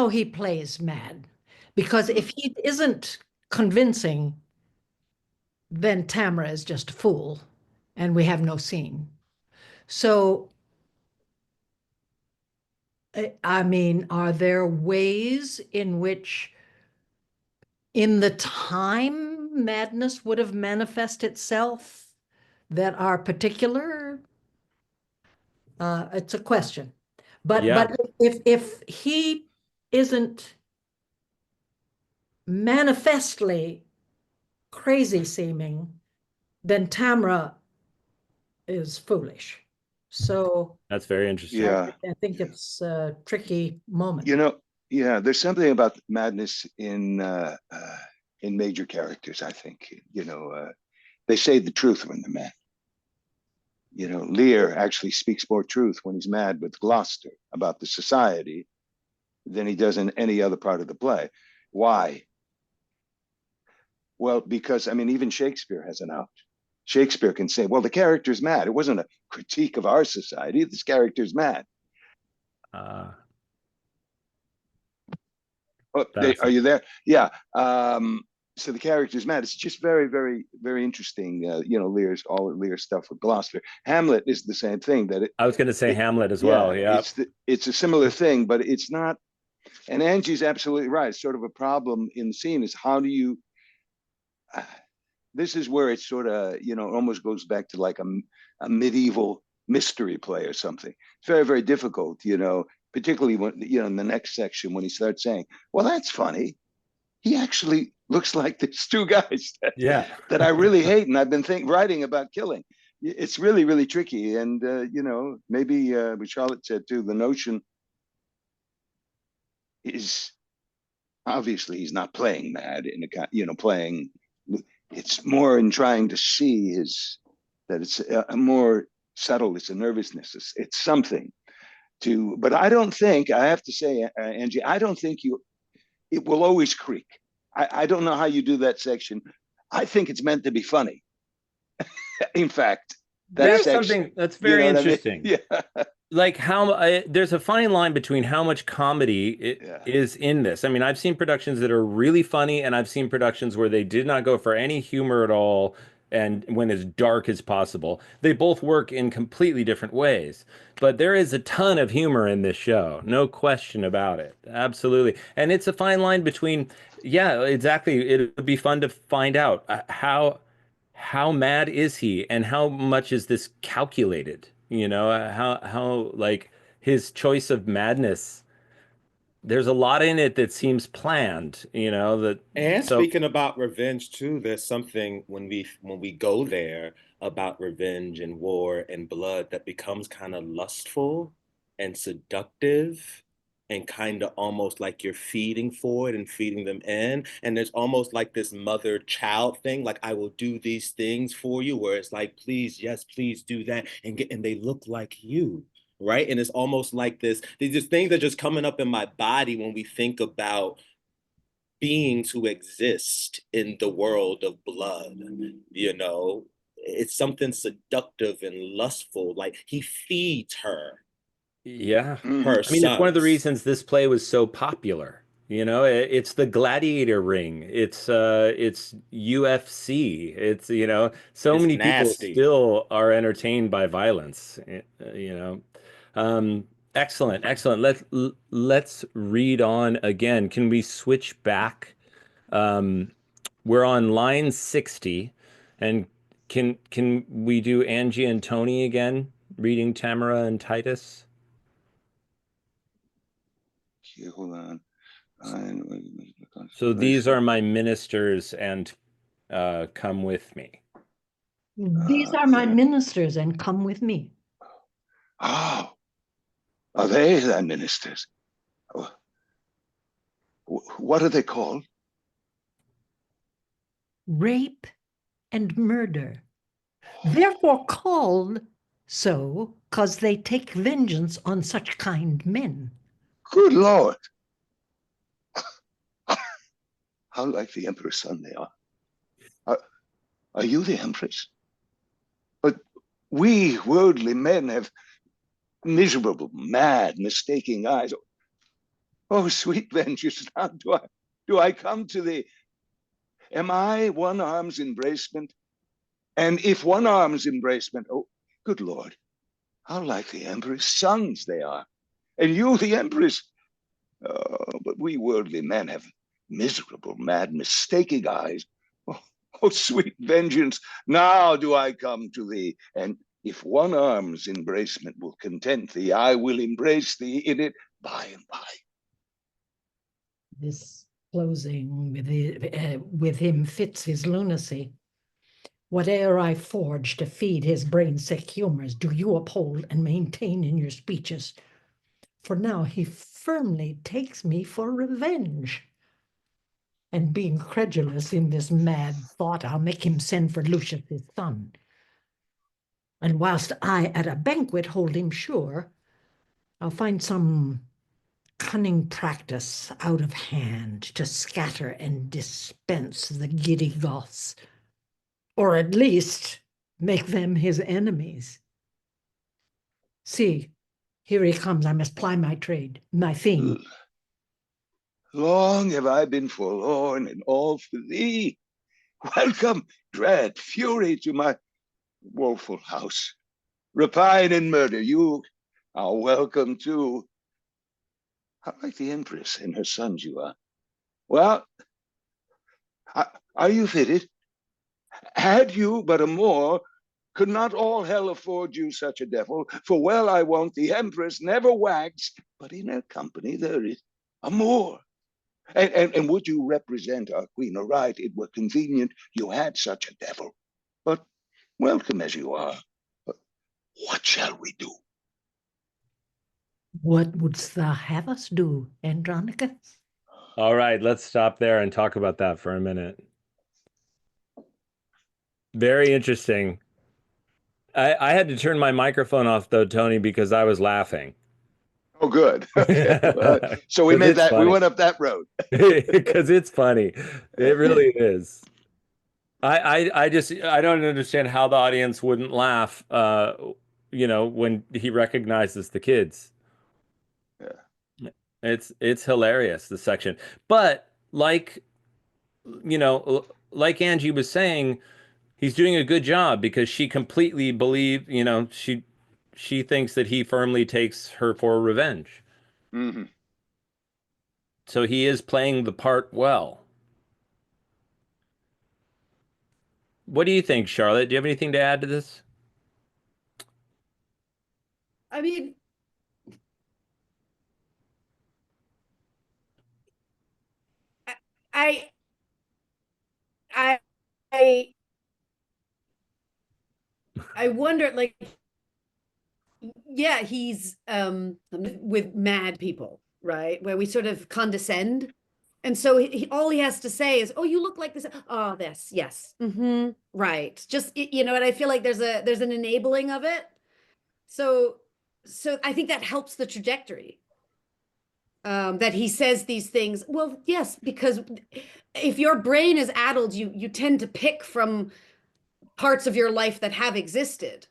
he plays mad, because if he isn't convincing, then Tamora is just a fool and we have no scene. So I mean, are there ways in which in the time madness would have manifested itself that are particular? It's a question. But if he isn't manifestly crazy seeming, then Tamora is foolish. So that's very interesting. Yeah, I think it's a tricky moment. Yeah, there's something about madness in major characters. I think they say the truth when they're mad. Lear actually speaks more truth when he's mad with Gloucester about the society than he does in any other part of the play. Why? Well, because even Shakespeare has an out. Shakespeare can say, well, the character's mad. It wasn't a critique of our society. This character's mad. Are you there? Yeah. So the character's mad. It's just very, very, very interesting. All Lear's stuff with Gloucester. Hamlet is the same thing. I was going to say Hamlet as well. Yeah, it's a similar thing, but it's not. And Angie's absolutely right. It's sort of a problem in the scene is how do you. This is where it sort of almost goes back to like a medieval mystery play or something. It's very, very difficult. Particularly when in the next section when he starts saying, "Well, that's funny. He actually looks like these two guys that I really hate, and I've been writing about killing." It's really, really tricky, and maybe what Charlotte said too. The notion is obviously he's not playing mad in a playing. It's more in trying to see that it's a more subtle. It's a nervousness. It's something. But I don't think, I have to say, Angie, I don't think it will always creak. I don't know how you do that section. I think it's meant to be funny. In fact, there's something that's very interesting. I mean? Yeah. Like there's a fine line between how much comedy is in this. I mean, I've seen productions that are really funny, and I've seen productions where they did not go for any humor at all and went as dark as possible. They both work in completely different ways. But there is a ton of humor in this show. No question about it. Absolutely. And it's a fine line between, yeah, exactly. It would be fun to find out how mad is he and how much is this calculated? How like his choice of madness. There's a lot in it that seems planned, Speaking about revenge too, there's something when we go there about revenge and war and blood that becomes kind of lustful and seductive and kind of almost like you're feeding for it and feeding them in. And there's almost like this mother-child thing, like I will do these things for you, where it's like, please, yes, please do that. And they look like you. Right. And it's almost like these things are just coming up in my body when we think about beings who exist in the world of blood. It's something seductive and lustful. Like he feeds her. Yeah. Her I mean, it's one of the reasons this play was so popular. It's the gladiator ring. It's UFC. It's many people still are entertained by violence. Excellent. Let's read on again. Can we switch back? We're on line 60, and can we do Angie and Tony again, reading Tamora and Titus? Okay, hold on. So these are my ministers, and come with me. These are my ministers, and come with me. Oh, are they thy ministers? What are they called? Rape and murder. Therefore called so, 'cause they take vengeance on such kind men. Good Lord. How like the Emperor's son they are. Are you the Empress? But we worldly men have miserable, mad, mistaking eyes. Oh, sweet vengeance, now do I come to thee? Am I one arm's embracement? And if one arm's embracement, oh, good Lord, how like the Emperor's sons they are. And you, the Empress. Oh, but we worldly men have miserable, mad, mistaking eyes. Oh, sweet vengeance, now do I come to thee. And if one arm's embracement will content thee, I will embrace thee in it by and by. This closing with him fits his lunacy. Whate'er I forge to feed his brain-sick humors, do you uphold and maintain in your speeches. For now he firmly takes me for revenge. And being credulous in this mad thought, I'll make him send for Lucius his son. And whilst I at a banquet hold him sure, I'll find some cunning practice out of hand to scatter and dispense the giddy Goths, or at least make them his enemies. See, here he comes. I must ply my trade, my theme. Long have I been forlorn and all for thee. Welcome, dread fury, to my woeful house. Rapine and murder, you are welcome too. How like the Empress and her sons you are. Well, are you fitted? Had you but a Moor, could not all hell afford you such a devil? For well I wot the Empress never wags, but in her company there is a Moor. And would you represent our queen aright, it were convenient you had such a devil. But welcome as you are, what shall we do? What wouldst thou have us do, Andronicus? All right, let's stop there and talk about that for a minute. Very interesting. I had to turn my microphone off though, Tony, because I was laughing. Oh, good. Okay. So we made that. Funny. We went up that road because it's funny. It really is. I don't understand how the audience wouldn't laugh. When he recognizes the kids. Yeah. It's hilarious, the section. But like Angie was saying, he's doing a good job because she completely believes, she thinks that he firmly takes her for revenge. Mm-hmm. So he is playing the part well. What do you think, Charlotte? Do you have anything to add to this? I mean, I, I, I, I wonder, like, yeah, he's with mad people, right? Where we sort of condescend. And so all he has to say is, "Oh, you look like this. Oh, this, yes, right." Just and I feel like there's an enabling of it. So I think that helps the trajectory. That he says these things. Well, yes, because if your brain is addled, you tend to pick from parts of your life that have existed.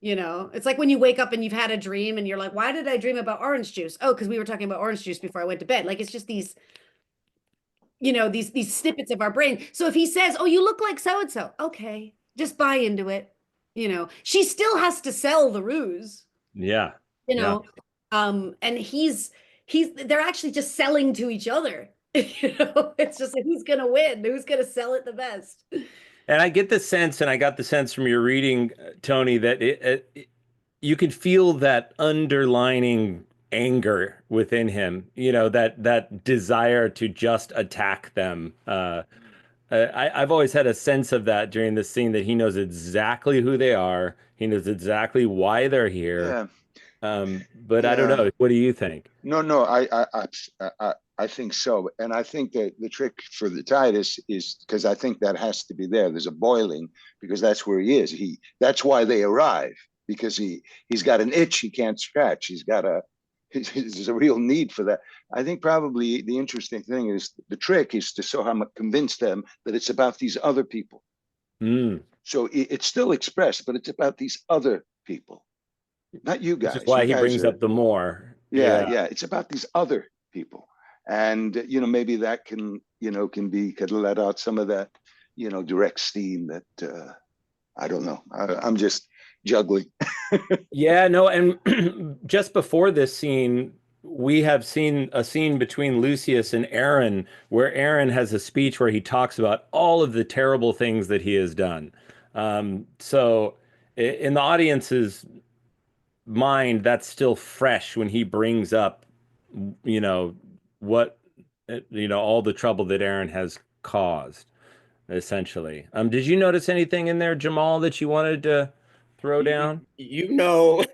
It's like when you wake up and you've had a dream and you're like, why did I dream about orange juice? Oh, because we were talking about orange juice before I went to bed. Like, it's just these snippets of our brain. So if he says, "Oh, you look like so and so," okay, just buy into it. She still has to sell the ruse. Yeah. Yeah. And they're actually just selling to each other. It's just like, who's gonna win? Who's gonna sell it the best? And I get the sense, and I got the sense from your reading, Tony, that you can feel that underlining anger within him, that desire to just attack them. I've always had a sense of that during this scene, that he knows exactly who they are. He knows exactly why they're here. Yeah. But yeah. I don't know. What do you think? No, I think so. And I think that the trick for the Titus is, because I think that has to be there. There's a boiling, because that's where he is. That's why they arrive, because he's got an itch he can't scratch. There's a real need for that. I think probably the interesting thing is, the trick is to somehow convince them that it's about these other people. So it's still expressed, but it's about these other people, not you guys. Which is why he brings up the Moor. Yeah. It's about these other people. And, maybe that can let out some of that, direct steam that, I don't know. I'm just juggling. Yeah, no. And just before this scene, we have seen a scene between Lucius and Aaron, where Aaron has a speech where he talks about all of the terrible things that he has done. So in the audience's mind, that's still fresh when he brings up, all the trouble that Aaron has caused, essentially. Did you notice anything in there, Jamal, that you wanted to throw down? You know,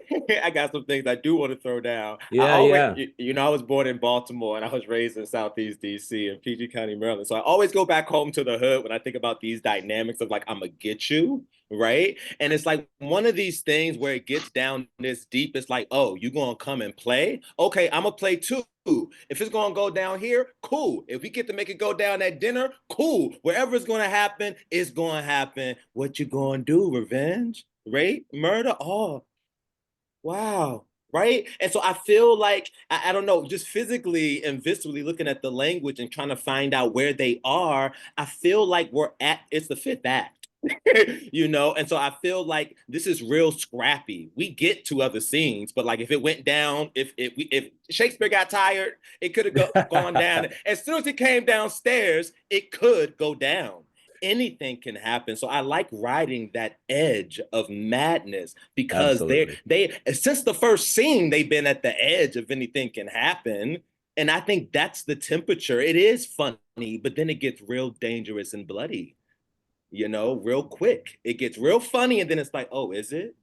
I got some things I do want to throw down. I Yeah, always, yeah. you know, I was born in Baltimore and I was raised in Southeast DC and PG County, Maryland. So I always go back home to the hood when I think about these dynamics of like, I'm gonna get you, right? And it's like one of these things where it gets down this deep. It's like, oh, you gonna come and play? Okay, I'm gonna play too. If it's gonna go down here, cool. If we get to make it go down at dinner, cool. Wherever it's gonna happen, it's gonna happen. What you gonna do? Revenge? Rape? Murder? Oh, wow. Right? And so I feel like, I don't know, just physically and viscerally looking at the language and trying to find out where they are, I feel like it's the fifth act. You know, and so I feel like this is real scrappy. We get to other scenes, but like if it went down, if Shakespeare got tired, it could have gone down. As soon as it came downstairs, it could go down. Anything can happen. So I like riding that edge of madness because Absolutely. they since the first scene, they've been at the edge of anything can happen. And I think that's the temperature. It is funny, but then it gets real dangerous and bloody, you know, real quick. It gets real funny, and then it's like, oh, is it?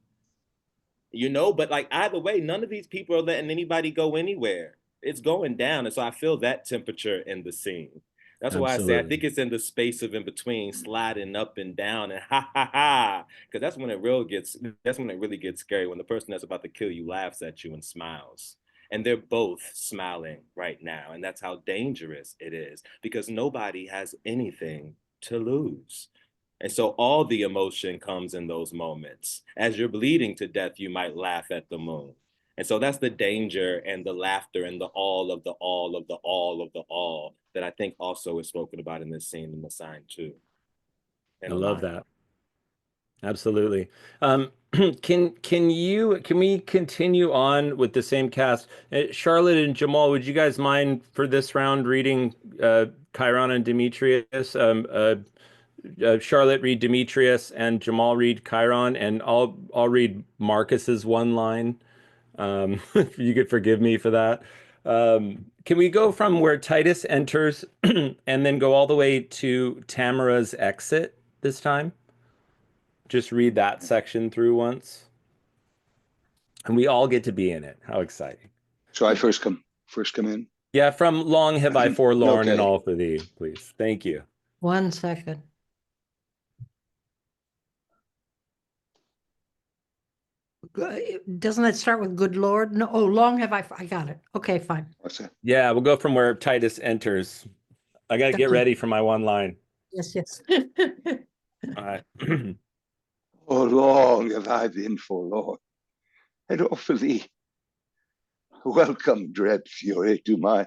You know, but like either way, none of these people are letting anybody go anywhere. It's going down. And so I feel that temperature in the scene. That's why I say I think Absolutely. it's in the space of in between, sliding up and down and ha ha ha. Because that's when it really gets scary, when the person that's about to kill you laughs at you and smiles. And they're both smiling right now. And that's how dangerous it is, because nobody has anything to lose. And so all the emotion comes in those moments. As you're bleeding to death, you might laugh at the moon. And so that's the danger and the laughter and the all of the all of the all of the all that I think also is spoken about in this scene in the sign too. I love that. Absolutely. Can we continue on with the same cast? Charlotte and Jamal, would you guys mind for this round reading Chiron and Demetrius? Charlotte read Demetrius and Jamal read Chiron, and I'll read Marcus's one line. You could forgive me for that. Can we go from where Titus enters and then go all the way to Tamora's exit this time? Just read that section through once. And we all get to be in it. How exciting. So I first come in? Yeah, from Long Have I Forlorn Okay. and All for Thee, please. Thank you. 1 second. Doesn't it start with good Lord? No, oh, long have I got it. Okay, fine. What's that? Yeah, we'll go from where Titus enters. I got to get ready for my one line. Yes, yes. All right. Oh, long have I been forlorn, and offer thee welcome, dread fury, to my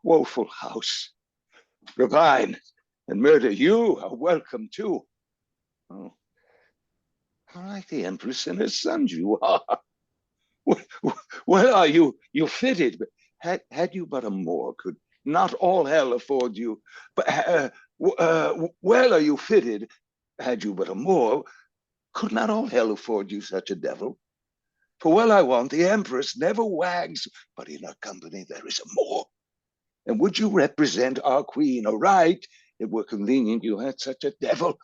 woeful house. Rapine and murder, you are welcome too. Oh, how like the Empress and her sons you are. Well are you fitted, but had you but a more, could not all hell afford you, but well are you fitted, had you but a more, could not all hell afford you such a devil? For well I want the Empress never wags, but in her company there is a more. And would you represent our queen aright, it were convenient you had such a devil.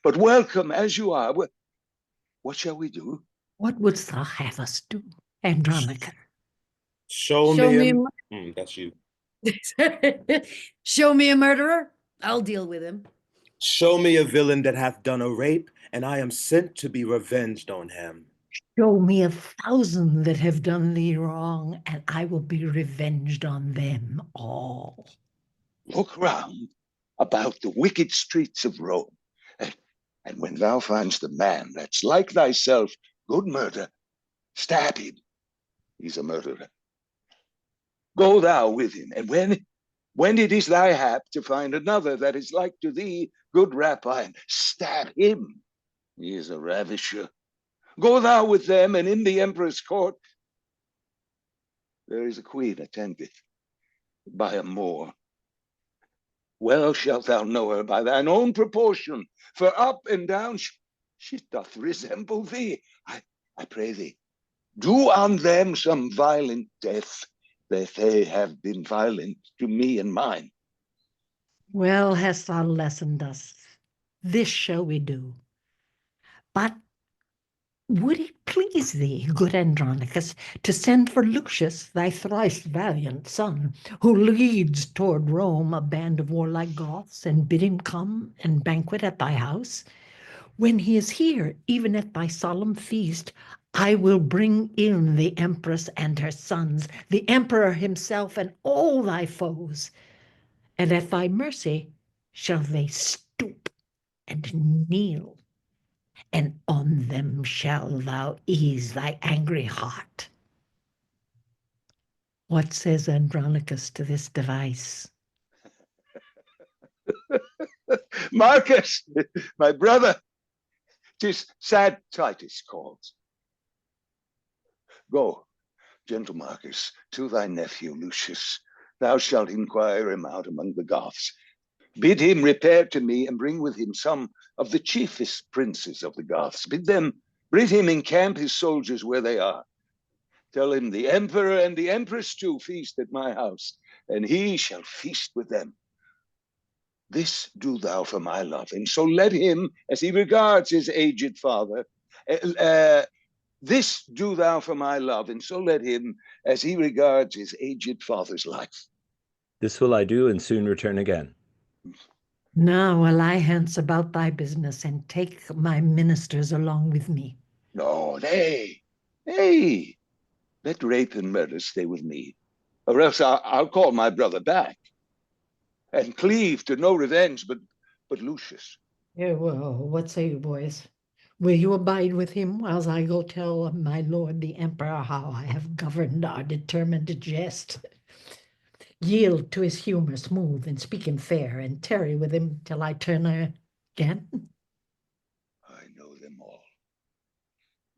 But welcome as you are, what shall we do? What wouldst thou have us do, Andronicus? Show me that's you. Show me a murderer. I'll deal with him. Show me a villain that hath done a rape, and I am sent to be revenged on him. Show me 1,000 that have done thee wrong, and I will be revenged on them all. Look round about the wicked streets of Rome, and when thou find'st the man that's like thyself, good murder, stab him. He's a murderer. Go thou with him, and when it is thy hap to find another that is like to thee, good rapine, stab him. He is a ravisher. Go thou with them, and in the emperor's court there is a queen attended by a Moor. Well shalt thou know her by thine own proportion, for up and down she doth resemble thee. I pray thee, do on them some violent death, that they have been violent to me and mine. Well hast thou lessoned us. This shall we do. But Would it please thee, good Andronicus, to send for Lucius, thy thrice valiant son, who leads toward Rome a band of warlike Goths, and bid him come and banquet at thy house? When he is here, even at thy solemn feast, I will bring in the empress and her sons, the emperor himself, and all thy foes. And at thy mercy shall they stoop and kneel, and on them shall thou ease thy angry heart. What says Andronicus to this device? Marcus, my brother, 'tis sad Titus calls. Go, gentle Marcus, to thy nephew Lucius. Thou shalt inquire him out among the Goths. Bid him repair to me and bring with him some of the chiefest princes of the Goths. Bid him encamp his soldiers where they are. Tell him the emperor and the empress too feast at my house, and he shall feast with them. This do thou for my love, and so let him, as he regards his aged father, this do thou for my love, and so let him, as he regards his aged father's life. This will I do, and soon return again. Now will I hence about thy business, and take my ministers along with me. No, nay, let rape and murder stay with me, or else I'll call my brother back, and cleave to no revenge but Lucius. Yeah, well, what say you, boys? Will you abide with him whilst I go tell my lord the emperor how I have governed our determined jest? Yield to his humor smooth, and speak him fair, and tarry with him till I turn again? I know them all,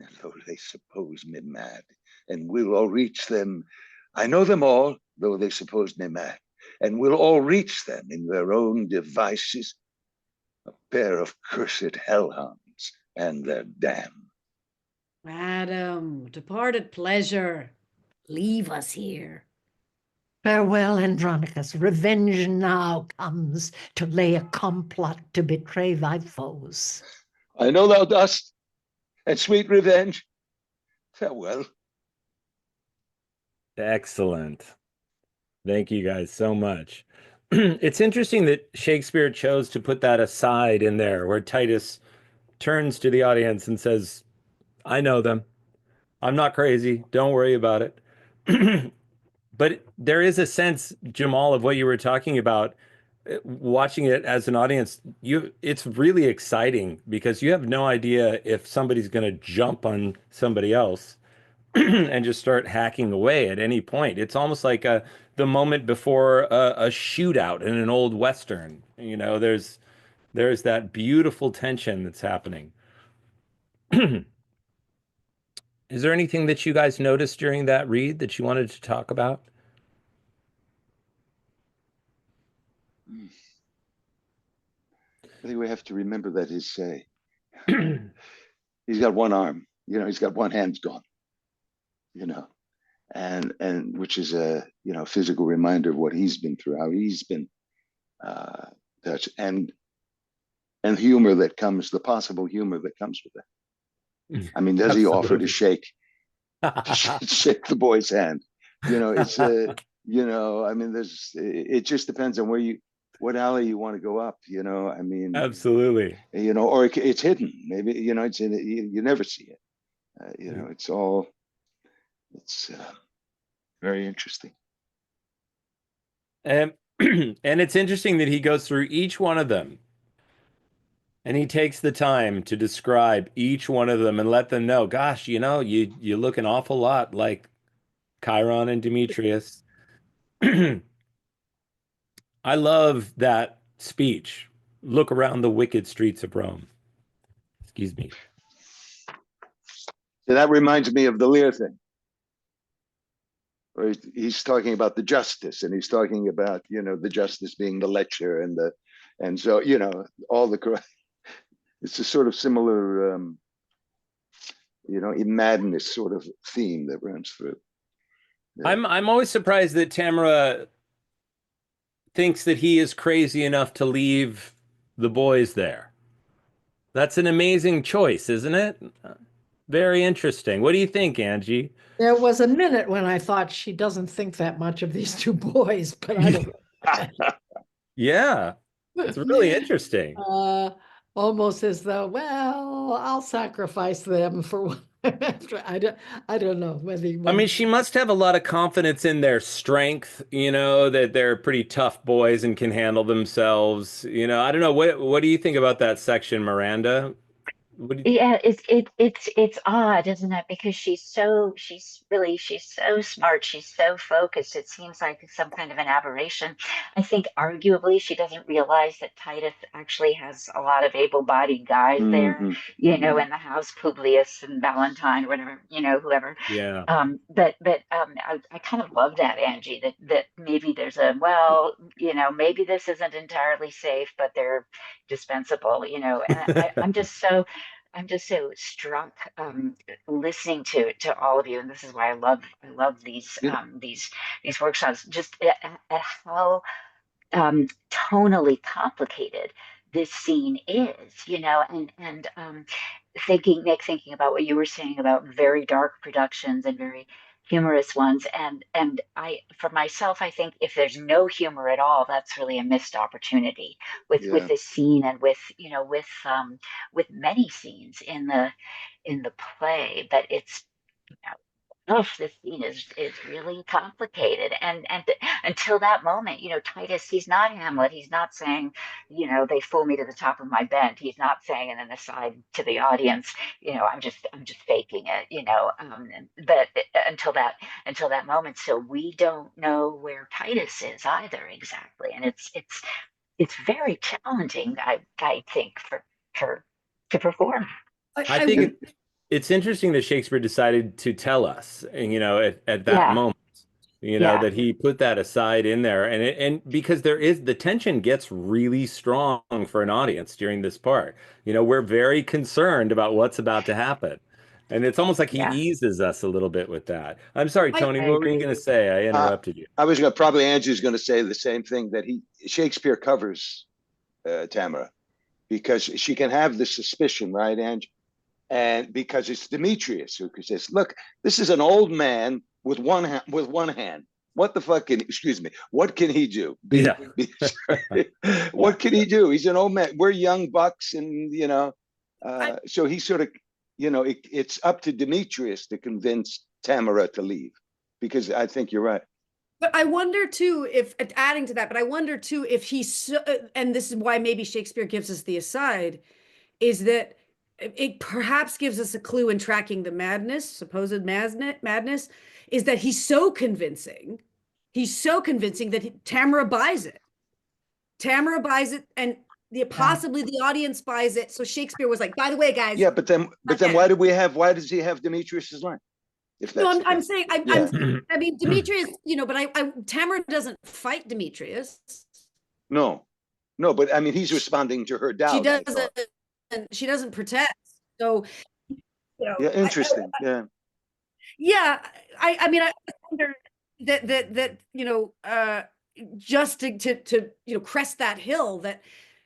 and though they suppose me mad, and will all reach them, I know them all, though they suppose me mad, and will all reach them in their own devices, a pair of cursed hellhounds and their dam. Madam, depart at pleasure. Leave us here. Farewell, Andronicus. Revenge now comes to lay a complot to betray thy foes. I know thou dost, and sweet revenge, farewell. Excellent. Thank you guys so much. It's interesting that Shakespeare chose to put that aside in there, where Titus turns to the audience and says, I know them. I'm not crazy. Don't worry about it. But there is a sense, Jamal, of what you were talking about. Watching it as an audience, it's really exciting because you have no idea if somebody's going to jump on somebody else and just start hacking away at any point. It's almost like the moment before a shootout in an old Western. You know, there's that beautiful tension that's happening. Is there anything that you guys noticed during that read that you wanted to talk about? I think we have to remember that he's got one arm, he's got one hand's gone, and which is a physical reminder of what he's been through, how he's been touched, and humor that comes, the possible humor that comes with that. I mean, does he offer to shake the boy's hand? It's I mean, it just depends on what alley you want to go up. I mean, Absolutely. Or it's hidden. Maybe it's in it. You never see it. It's very interesting. And and it's interesting that he goes through each one of them and he takes the time to describe each one of them and let them know, gosh, you look an awful lot like Chiron and Demetrius. I love that speech. Look around the wicked streets of Rome. Excuse me. So that reminds me of the Lear thing, where he's talking about the justice, and he's talking about the justice being the lecher and so all the it's a sort of similar in madness sort of theme that runs through. Yeah. I'm always surprised that Tamora thinks that he is crazy enough to leave the boys there. That's an amazing choice, isn't it? Very interesting. What do you think, Angie? There was a minute when I thought she doesn't think that much of these two boys, but I don't Yeah, it's really know. interesting. Almost as though, well, I'll sacrifice them for one. I don't know whether I mean, she must have a lot of confidence in their strength, that they're pretty tough boys and can handle themselves. I don't know. What do you think about that section, Miranda? What do Yeah, it's odd, isn't it? Because she's so smart, she's so focused. It seems like some kind of an aberration. I think arguably she doesn't realize that Titus actually has a lot of able-bodied guys there, in the house, Publius and Valentine, whatever, whoever. Yeah. I kind of love that, Angie, that maybe there's maybe this isn't entirely safe, but they're dispensable, and I'm just so struck listening to all of you, and this is why I love these workshops. Just at how tonally complicated this scene is, and thinking about what you were saying about very dark productions and very humorous ones, and for myself, I think if there's no humor at all, that's really a missed opportunity with this scene and with many scenes in the play. But it's oh, this scene is really complicated, and until that moment, Titus, he's not Hamlet. He's not saying, they fool me to the top of my bent. He's not saying, and then aside to the audience, I'm just faking it, but until that moment, so we don't know where Titus is either exactly, and it's very challenging, I think, for to perform. I think it's interesting that Shakespeare decided to tell us, at that Yeah, moment, yeah. that he put that aside in there, and because the tension gets really strong for an audience during this part. We're very concerned about what's about to happen, and it's almost like he Yeah. eases us a little bit with that. I'm sorry, Tony, I what were you agree. going to say? I interrupted you. I was going to probably Angie's going to say the same thing, that Shakespeare covers Tamora because she can have the suspicion, right, Angie? And because it's Demetrius who says, "Look, this is an old man with one hand. What the fuck excuse me? What can he do? Yeah. What can he do? He's an old man. We're young bucks, and so he sort of, it's up to Demetrius to convince Tamora to leave, because I think you're right. But I wonder too, if adding to that, but I wonder too if and this is why maybe Shakespeare gives us the aside, is that it perhaps gives us a clue in tracking the supposed madness, is that he's so convincing that Tamora buys it. Tamora buys it, and possibly the audience buys it. So Shakespeare was like, by the way, guys. Yeah, but then why does he have Demetrius's line? No, I'm saying, I mean, Demetrius, but Tamora doesn't fight Demetrius. No, but I mean, he's responding to her doubt. She doesn't protest. So, yeah, interesting. Yeah. I mean, I wonder that just to crest that hill, that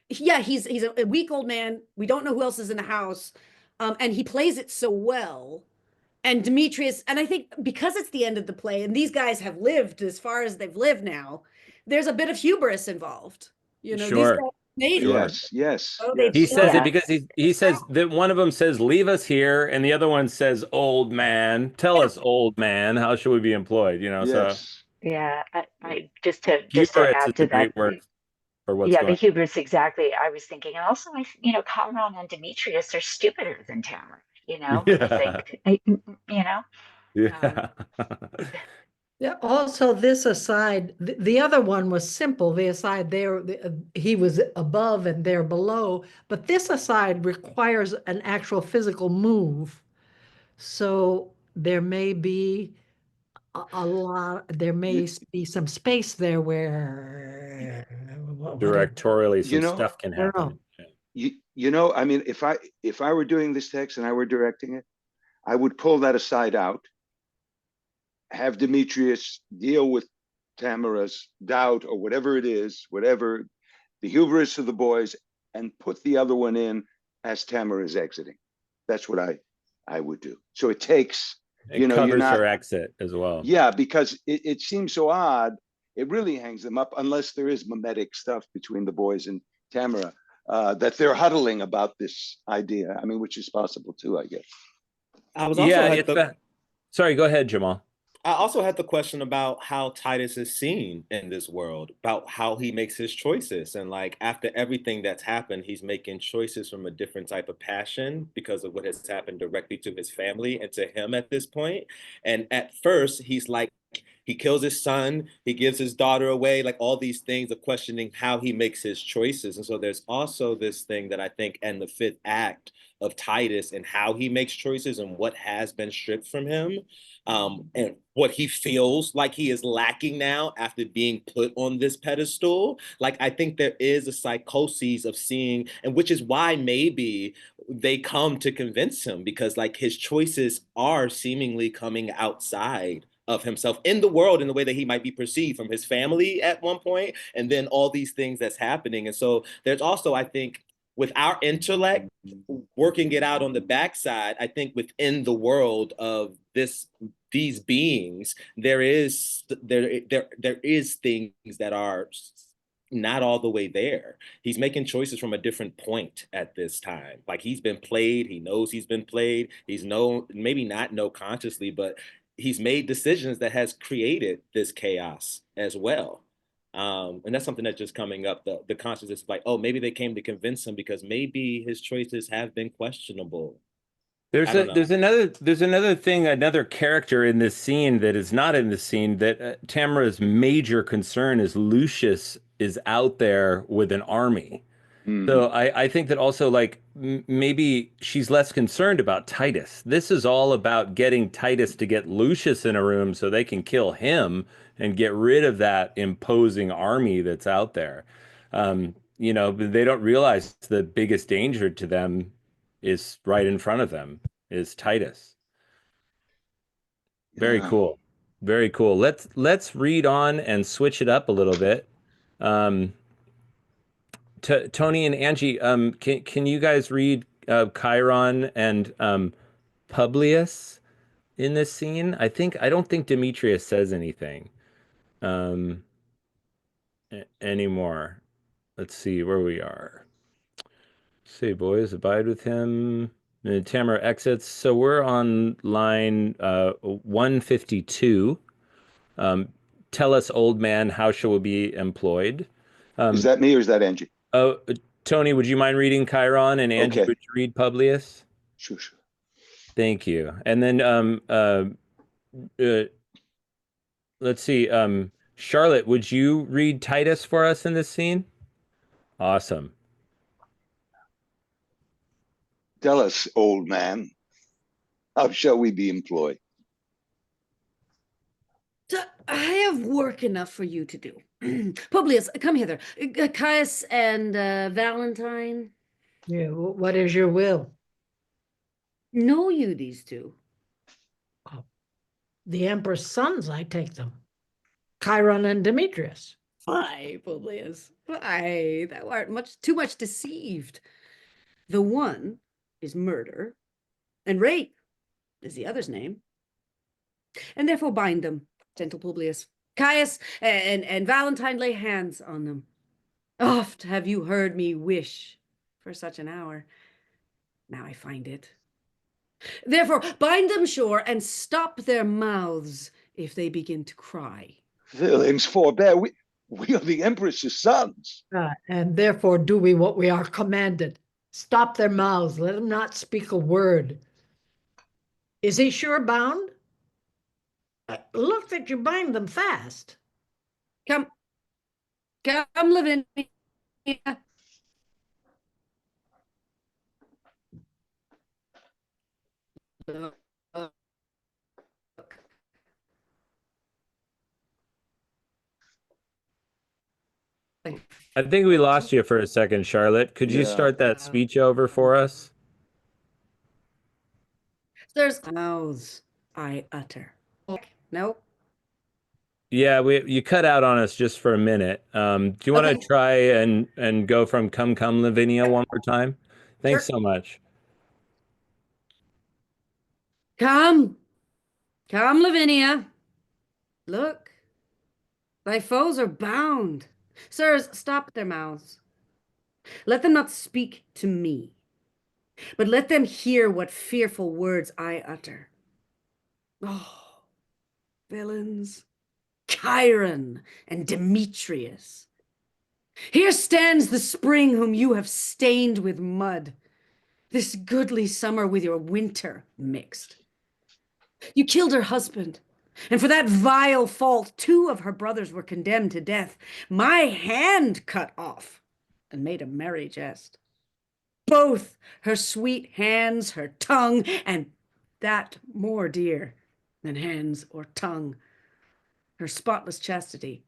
he's a weak old man. We don't know who else is in the house, and he plays it so well. And Demetrius, and I think because it's the end of the play, and these guys have lived as far as they've lived now, there's a bit of hubris involved. Sure. Yes. He says it because he says that one of them says, "Leave us here," and the other one says, "Old man, tell us, old man, how should we be employed?" So yeah, I just to hubris add is to a great that. word for what's Yeah, going the hubris, exactly. I was thinking, and also, Chiron and Demetrius are stupider than Tamora. Yeah. I think, Yeah. Yeah, also this aside, the other one was simple. The aside there, he was above and they're below, but this aside requires an actual physical move. So there may be there may be some space there where Directorially, some stuff can happen. I mean, if I were doing this text and I were directing it, I would pull that aside out, have Demetrius deal with Tamora's doubt or whatever it is, whatever the hubris of the boys, and put the other one in as Tamora is exiting. That's what I would do. So it takes, It you're covers not, her exit as well. yeah, because it seems so odd. It really hangs them up unless there is mimetic stuff between the boys and Tamora, that they're huddling about this idea. I mean, which is possible too, I guess. I was also Yeah, had it's the been... Sorry, go ahead, Jamal. I also had the question about how Titus is seen in this world, about how he makes his choices. And like after everything that's happened, he's making choices from a different type of passion because of what has happened directly to his family and to him at this point. And at first, he's like, he kills his son, he gives his daughter away, like all these things of questioning how he makes his choices. And so there's also this thing that I think in the fifth act of Titus and how he makes choices and what has been stripped from him, and what he feels like he is lacking now after being put on this pedestal. Like, I think there is a psychosis of seeing, and which is why maybe they come to convince him, because like his choices are seemingly coming outside of himself in the world in the way that he might be perceived from his family at one point, and then all these things that's happening. And so there's also, I think, with our intellect working it out on the backside, I think within the world of these beings, there is things that are not all the way there. He's making choices from a different point at this time. Like he's been played, he knows he's been played. He's maybe not know consciously, but he's made decisions that has created this chaos as well. And that's something that's just coming up, the consciousness of like, oh, maybe they came to convince him because maybe his choices have been questionable. There's another thing, another character in this scene that is not in the scene, that Tamora's major concern is Lucius is out there with an army. So I think that also, like, maybe she's less concerned about Titus. This is all about getting Titus to get Lucius in a room so they can kill him and get rid of that imposing army that's out there. But they don't realize the biggest danger to them is right in front of them, is Titus. Very cool. Very cool. Let's read on and switch it up a little bit. Tony and Angie, can you guys read Chiron and Publius in this scene? I don't think Demetrius says anything anymore. Let's see where we are. Say, boys, abide with him. And Tamara exits. So we're on line 152. Tell us, old man, how shall we be employed? Is that me or is that Angie? Oh, Tony, would you mind reading Chiron, and Angie, Okay. would you read Publius? Sure. Thank you. And then let's see. Charlotte, would you read Titus for us in this scene? Awesome. Tell us, old man, how shall we be employed? I have work enough for you to do. Publius, come hither. Caius and Valentine. Yeah, what is your will? Know you these two? Oh, the emperor's sons, I take them. Chiron and Demetrius. Fie, Publius. Fie, thou art too much deceived. The one is murder, and rape is the other's name. And therefore bind them, gentle Publius. Caius and Valentine, lay hands on them. Oft have you heard me wish for such an hour. Now I find it. Therefore, bind them sure and stop their mouths if they begin to cry. Villains, forbear. We are the empress's sons. And therefore do we what we are commanded. Stop their mouths. Let them not speak a word. Is he sure bound? Look that you bind them fast. Come, Lavinia. I think we lost you for a second, Charlotte. Could you start that speech over for us? There's mouths I utter. No. Yeah, you cut out on us just for a minute. Do you want to try and go from come Lavinia one more time? Thanks so much. Come, come, Lavinia. Look, thy foes are bound. Sirs, stop their mouths. Let them not speak to me, but let them hear what fearful words I utter. Oh, villains, Chiron and Demetrius. Here stands the spring whom you have stained with mud, this goodly summer with your winter mixed. You killed her husband, and for that vile fault, 2 of her brothers were condemned to death. My hand cut off, and made a merry jest. Both her sweet hands, her tongue, and that more dear than hands or tongue, her spotless chastity.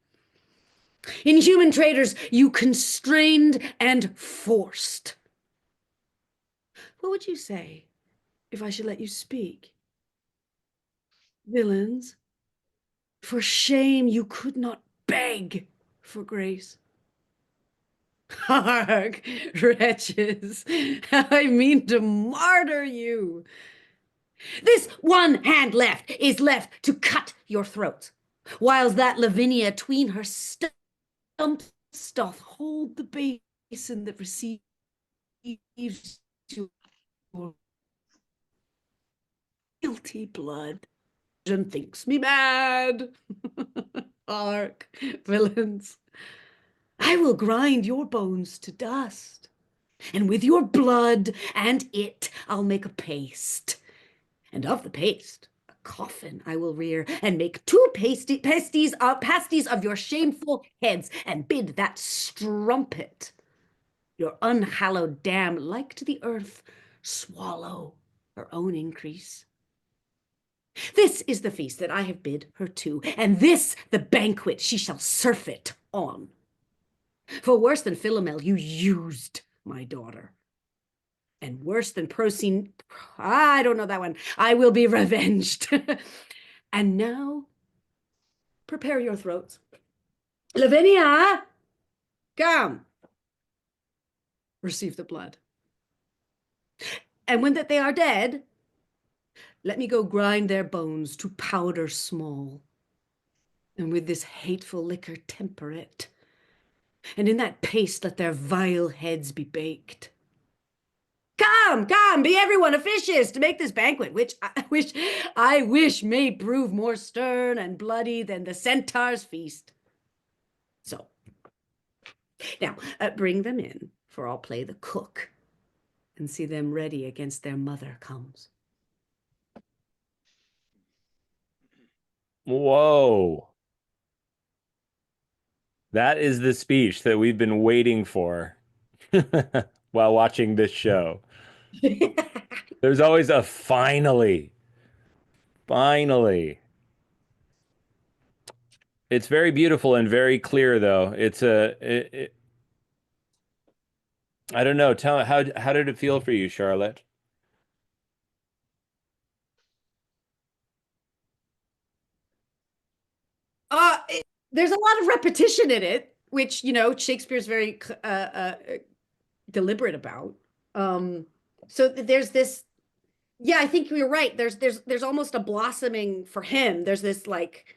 Inhuman traitors, you constrained and forced. What would you say if I should let you speak? Villains, for shame you could not beg for grace. Hark, wretches, I mean to martyr you. This one hand left is left to cut your throats, whiles that Lavinia tween her stumps doth hold the basin that receives your guilty blood. And thinks me mad. Hark, villains, I will grind your bones to dust, and with your blood and it I'll make a paste, and of the paste a coffin I will rear, and make 2 pasties of your shameful heads, and bid that strumpet, your unhallowed dam, like to the earth, swallow her own increase. This is the feast that I have bid her to, and this the banquet she shall surfeit on. For worse than Philomel, you used my daughter. And worse than Procene, I don't know that one. I will be revenged. And now, prepare your throats. Lavinia, come. Receive the blood. And when that they are dead, let me go grind their bones to powder small, and with this hateful liquor temper it, and in that paste let their vile heads be baked. Come, come, be everyone officious to make this banquet, which I wish may prove more stern and bloody than the centaur's feast. So, now bring them in, for I'll play the cook, and see them ready against their mother comes. Whoa. That is the speech that we've been waiting for while watching this show. There's always a finally. Finally. It's very beautiful and very clear, though. I don't know. How did it feel for you, Charlotte? There's a lot of repetition in it, which, you know, Shakespeare's very deliberate about. So there's this, yeah, I think you're right. There's almost a blossoming for him. There's this, like,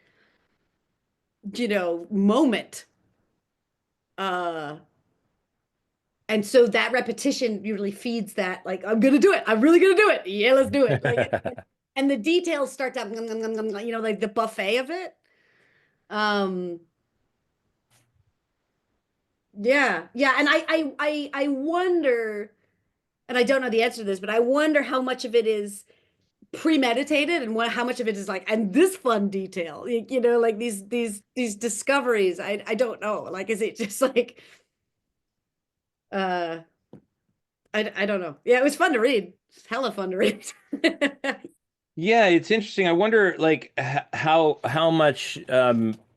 you know, moment. And so that repetition really feeds that, like, I'm gonna do it. I'm really gonna do it. Yeah, let's do it. Like, and the details start to, you know, like the buffet of it. Yeah, yeah, and I wonder, and I don't know the answer to this, but I wonder how much of it is premeditated and how much of it is like, and this fun detail, you know, like these discoveries. I don't know. Like, is it just like, uh, I don't know. Yeah, it was fun to read. It's hella fun to read. Yeah, it's interesting. I wonder, like, how much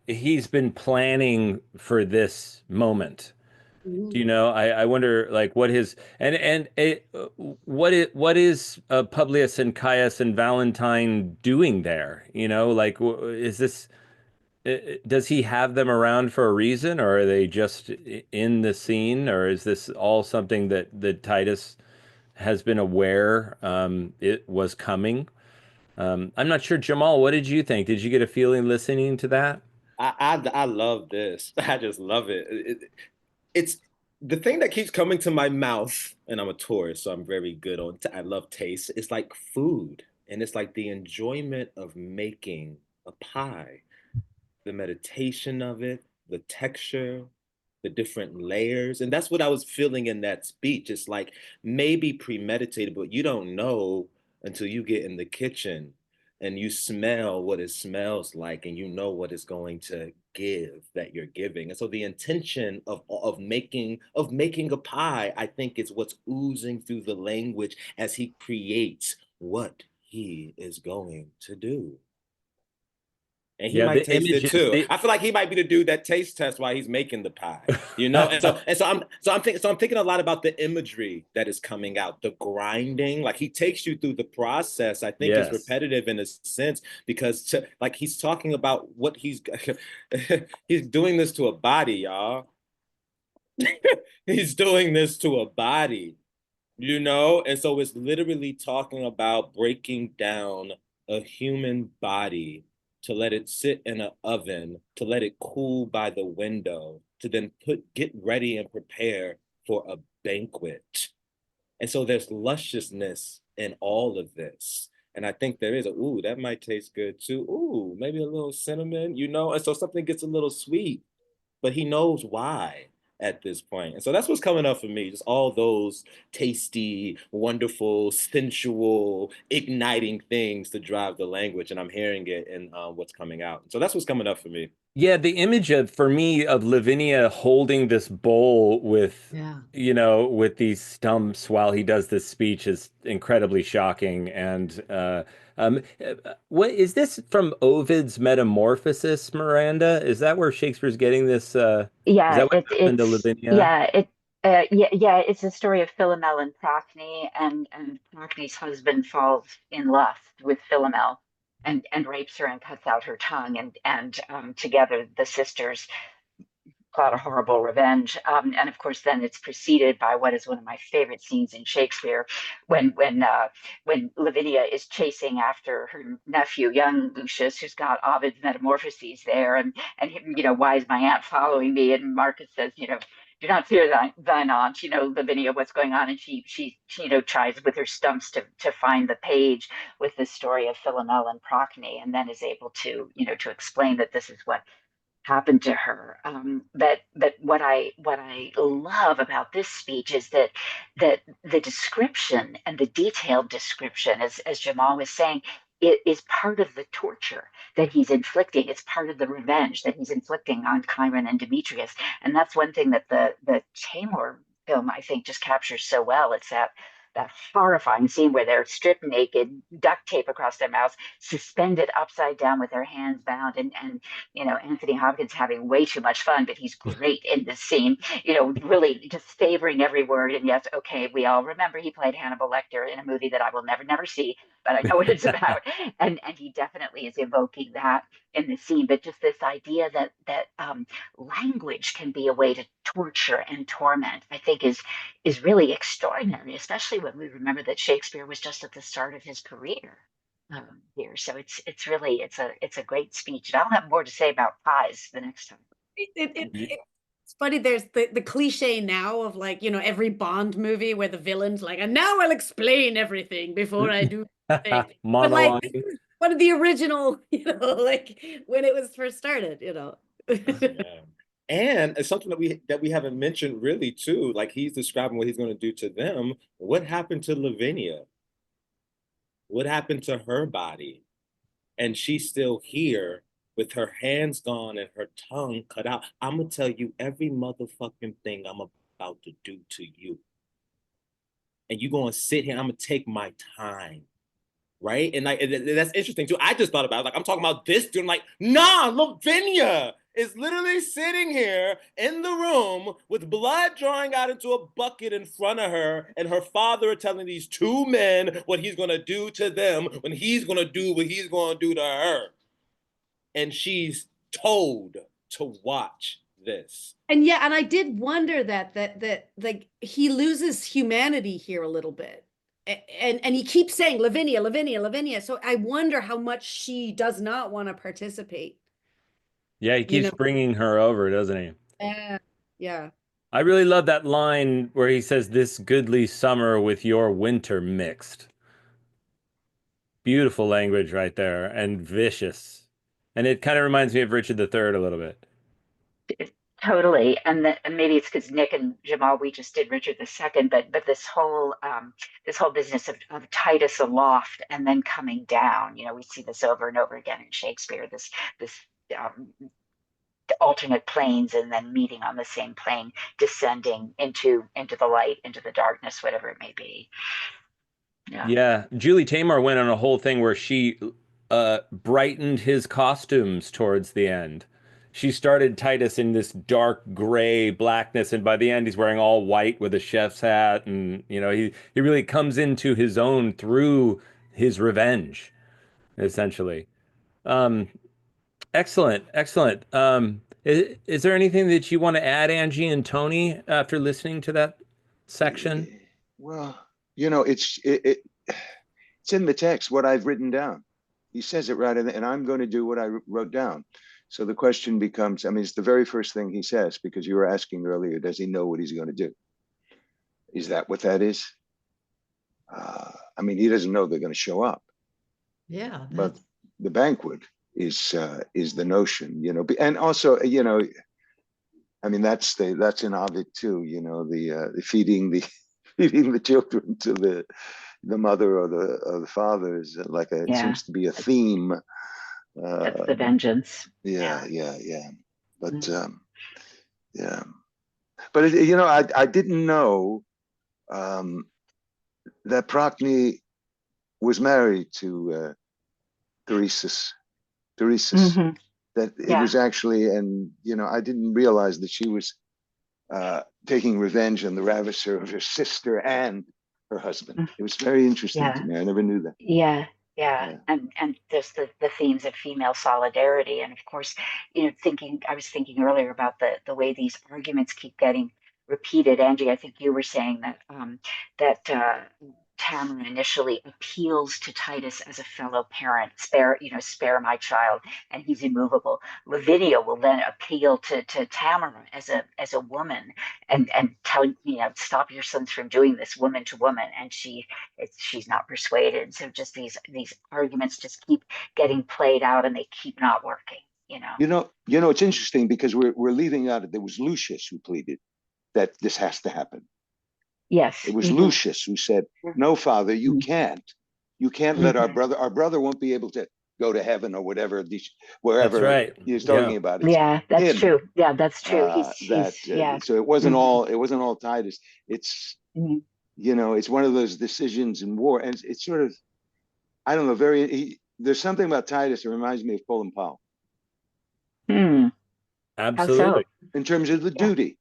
he's been planning for this moment. Do you know? I wonder, like, what his what is Publius and Caius and Valentine doing there? You know, like, is this does he have them around for a reason, or are they just in the scene, or is this all something that Titus has been aware it was coming? I'm not sure, Jamal, what did you think? Did you get a feeling listening to that? I love this. I just love it. It's the thing that keeps coming to my mouth, and I'm a tourist, so I'm very good on. I love taste. It's like food, and it's like the enjoyment of making a pie, the meditation of it, the texture, the different layers. And that's what I was feeling in that speech. It's like maybe premeditated, but you don't know until you get in the kitchen and you smell what it smells like and you know what it's going to give that you're giving. And so the intention of making a pie, I think, is what's oozing through the language as he creates what he is going to do. And he Yeah, might the taste it images. too. I feel like he might be the dude that taste tests while he's making the pie, you know. I'm thinking a lot about the imagery that is coming out, the grinding. Like he takes you through the process. I think is Yes. repetitive in a sense because like he's talking about what he's he's doing this to a body, y'all. He's doing this to a body, you know. And so it's literally talking about breaking down a human body to let it sit in an oven, to let it cool by the window, to then get ready and prepare for a banquet. And so there's lusciousness in all of this. And I think there is ooh, that might taste good too. Ooh, maybe a little cinnamon, you know? And so something gets a little sweet, but he knows why at this point. And so that's what's coming up for me. Just all those tasty, wonderful, sensual, igniting things to drive the language. And I'm hearing it in what's coming out. So that's what's coming up for me. Yeah, the image of for me of Lavinia holding this bowl with Yeah. with these stumps while he does this speech is incredibly shocking. And what is this from Ovid's Metamorphosis, Miranda? Is that where Shakespeare's getting this? Is Yeah, that what happened to Lavinia? it's a story of Philomel and Procne, and Procne's husband falls in lust with Philomel and rapes her and cuts out her tongue, and together the sisters plot a horrible revenge. And of course, then it's preceded by what is one of my favorite scenes in Shakespeare, when Lavinia is chasing after her nephew, young Lucius, who's got Ovid's Metamorphoses there, and you know, why is my aunt following me? And Marcus says, you know, do not fear thine aunt, you know, Lavinia, what's going on? And she you know, tries with her stumps to find the page with the story of Philomel and Procne, and then is able to, you know, to explain that this is what happened to her. But what I love about this speech is that the description and the detailed description, as Jamal was saying, it is part of the torture that he's inflicting. It's part of the revenge that he's inflicting on Chiron and Demetrius. And that's one thing that the Tamor film, I think, just captures so well. It's that horrifying scene where they're stripped naked, duct tape across their mouths, suspended upside down with their hands bound, and you know, Anthony Hopkins having way too much fun, but he's great in this scene, you know, really just savoring every word. And yes, okay, we all remember he played Hannibal Lecter in a movie that I will never see, but I know what it's about. And he definitely is evoking that in the scene. But just this idea that language can be a way to torture and torment, I think is really extraordinary, especially when we remember that Shakespeare was just at the start of his career here. So it's really it's a great speech. And I'll have more to say about pies the next time. It's funny, there's the cliche now of, like, you know, every Bond movie where the villain's like, and now I'll explain everything before I do thing. But like, this Monologue. is one of the original, you know, like when it was first started, you know. Yeah. And it's something that we haven't mentioned really too. Like he's describing what he's going to do to them. What happened to Lavinia? What happened to her body? And she's still here with her hands gone and her tongue cut out. I'm gonna tell you every motherfucking thing I'm about to do to you. And you're gonna sit here, I'm gonna take my time. Right? And like that's interesting too. I just thought about it. Like I'm talking about this dude. I'm like, nah, Lavinia is literally sitting here in the room with blood drawing out into a bucket in front of her, and her father telling these two men what he's gonna do to them when he's gonna do what he's gonna do to her. And she's told to watch this. And yeah, and I did wonder that like he loses humanity here a little bit. and he keeps saying Lavinia, Lavinia, Lavinia. So I wonder how much she does not want to participate. Yeah, he keeps bringing her over, doesn't he? Yeah. I really love that line where he says, "This goodly summer with your winter mixed." Beautiful language right there, and vicious. And it kind of reminds me of Richard III a little bit. Totally, and maybe it's because Nick and Jamal, we just did Richard II, but this whole business of Titus aloft and then coming down. We see this over and over again in Shakespeare. This um, alternate planes and then meeting on the same plane, descending into the light, into the darkness, whatever it may be. Yeah, Julie Taymor went on a whole thing where she brightened his costumes towards the end. She started Titus in this dark gray blackness, and by the end he's wearing all white with a chef's hat, and he really comes into his own through his revenge, essentially. Excellent, excellent. Is there anything that you want to add, Angie and Tony, after listening to that section? Well, it's in the text, what I've written down. He says it right, and I'm going to do what I wrote down. So the question becomes, I mean, it's the very first thing he says, because you were asking earlier, does he know what he's going to do? Is that what that is? I mean, he doesn't know they're going to show up. Yeah. But the banquet is the notion, and also, I mean, that's in Ovid too, the feeding the children to the mother or the father is like it seems to be a theme. That's the vengeance. Yeah. But yeah, but I didn't know that Procne was married to Theresis. Mm-hmm. That it was actually, and I didn't realize that she was taking revenge on the ravisher of her sister and her husband. It was very interesting to me. I never knew that. Yeah. And there's the themes of female solidarity, and of course, I was thinking earlier about the way these arguments keep getting repeated. Angie, I think you were saying that Tamora initially appeals to Titus as a fellow parent, spare my child, and he's immovable. Lavinia will then appeal to Tamora as a woman and tell stop your sons from doing this, woman to woman, and she's not persuaded. So just these arguments just keep getting played out, and they keep not working. It's interesting because we're leaving out, there was Lucius who pleaded that this has to happen. Yes. It was Lucius who said, no, Father, you can't let our brother won't be able to go to heaven or whatever, wherever he's talking about it. Yeah, that's true. Yeah, that's true. So it wasn't all Titus. It's, it's one of those decisions in war. And it's sort of, I don't know, there's something about Titus that reminds me of Colin Powell. Absolutely. In terms of the duty.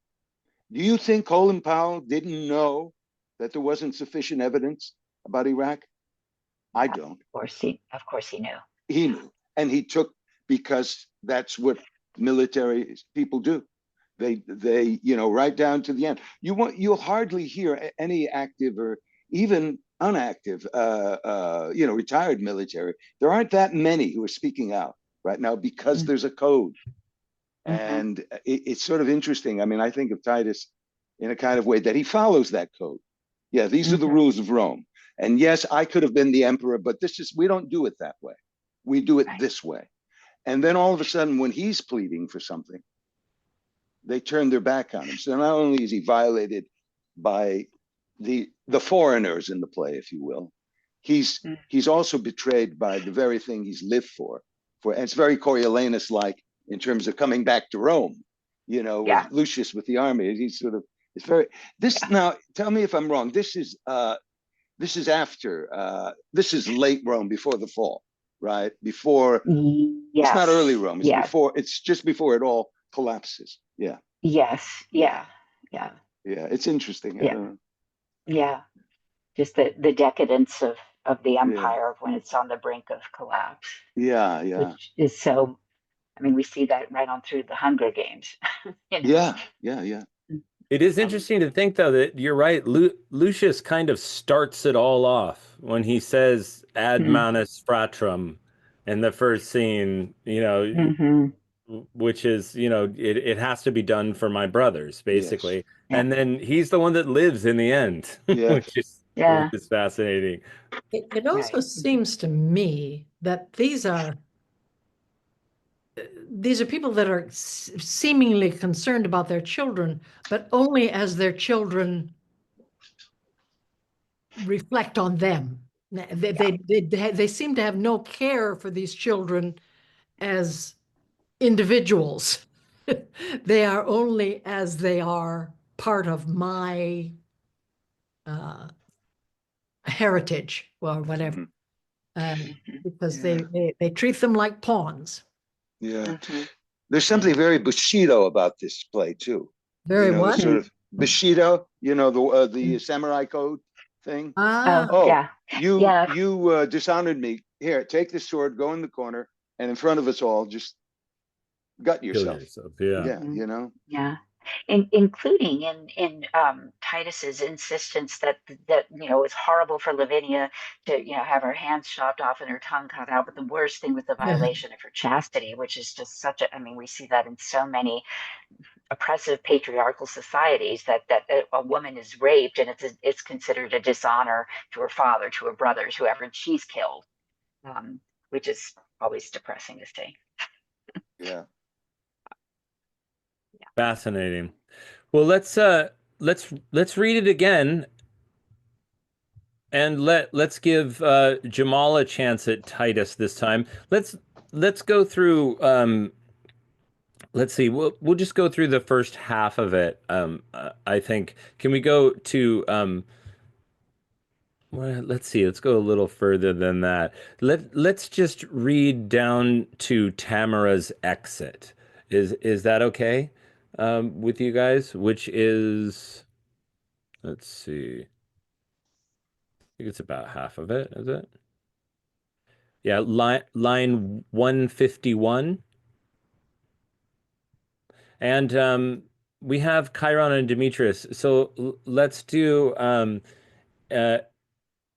Do you think Colin Powell didn't know that there wasn't sufficient evidence about Iraq? I don't. Of course he knew. He knew. And he took, because that's what military people do. They right down to the end. You'll hardly hear any active or even unactive, retired military. There aren't that many who are speaking out right now because there's a code. And it's sort of interesting. I mean, I think of Titus in a kind of way that he follows that code. Yeah, these are the rules of Rome. And yes, I could have been the emperor, but we don't do it that way. We do it this way. And then all of a sudden, when he's pleading for something, they turn their back on him. So not only is he violated by the foreigners in the play, if you will, he's also betrayed by the very thing he's lived for. And it's very Coriolanus-like, in terms of coming back to Rome, with Lucius with the army. He's sort of, now tell me if I'm wrong. This is after, this is late Rome, before the fall, right? Before, it's not early Rome, it's before, it's just before it all collapses. Yeah. Yes. Yeah. It's interesting. Yeah. Just the decadence of the empire when it's on the brink of collapse. Yeah. Which is so, I mean, we see that right on through the Hunger Games. Yeah. It is interesting to think, though, that you're right. Lucius kind of starts it all off when he says ad manus fratrum in the first scene, which is, it has to be done for my brothers, basically. Yes. And then he's the one that lives in the end, Yes. which is fascinating. It also seems to me that these are people that are seemingly concerned about their children, but only as their children reflect on them. They seem to have no care for these children as individuals. They are only as they are part of my heritage or whatever, because they treat them like pawns. Yeah. There's something very Bushido about this play too. Very what? Sort of Bushido, the samurai code thing. Yeah. You dishonored me. Here, take this sword, go in the corner, and in front of us all, just gut yourself. Yeah. Yeah. Including in Titus's insistence that it's horrible for Lavinia to have her hands chopped off and her tongue cut out, but the worst thing was the violation of her chastity, which is just such a, I mean, we see that in so many oppressive patriarchal societies that a woman is raped and it's considered a dishonor to her father, to her brothers, whoever, and she's killed, which is always depressing to see. Yeah. Fascinating. Well, let's read it again, and let's give Jamal a chance at Titus this time. Let's go through. Let's see. We'll just go through the first half of it. I think. Can we go to? Well, let's see. Let's go a little further than that. Let's just read down to Tamora's exit. Is that okay with you guys? Which is, let's see. I think it's about half of it, is it? Yeah, line 151. And we have Chiron and Demetrius. So let's do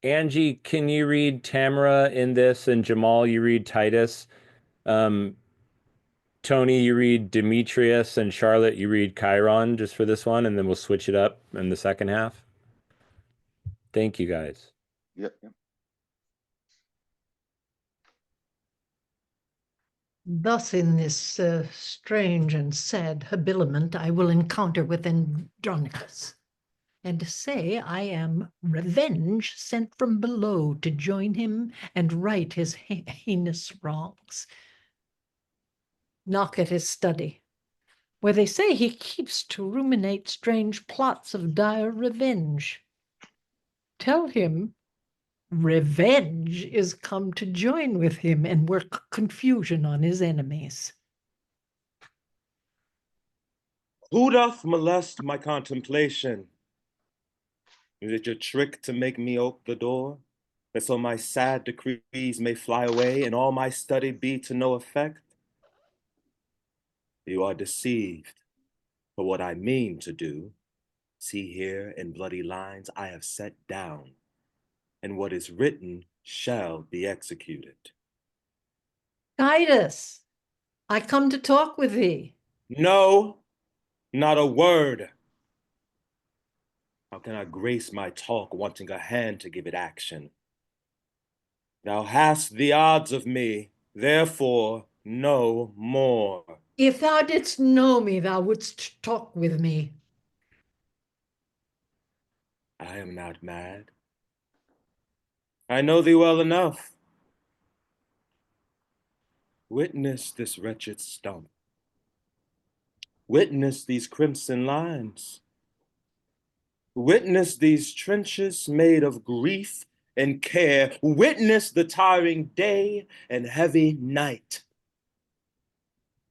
Angie, can you read Tamora in this? And Jamal, you read Titus. Tony, you read Demetrius. And Charlotte, you read Chiron just for this one. And then we'll switch it up in the second half. Thank you, guys. Yep. Thus, in this strange and sad habiliment, I will encounter with Andronicus, and say I am revenge sent from below to join him and right his heinous wrongs. Knock at his study, where they say he keeps to ruminate strange plots of dire revenge. Tell him revenge is come to join with him and work confusion on his enemies. Who doth molest my contemplation? Is it your trick to make me ope the door, that so my sad decrees may fly away and all my study be to no effect? You are deceived, for what I mean to do, see here in bloody lines I have set down, and what is written shall be executed. Titus, I come to talk with thee. No, not a word. How can I grace my talk wanting a hand to give it action? Thou hast the odds of me, therefore no more. If thou didst know me, thou wouldst talk with me. I am not mad. I know thee well enough. Witness this wretched stump. Witness these crimson lines. Witness these trenches made of grief and care. Witness the tiring day and heavy night.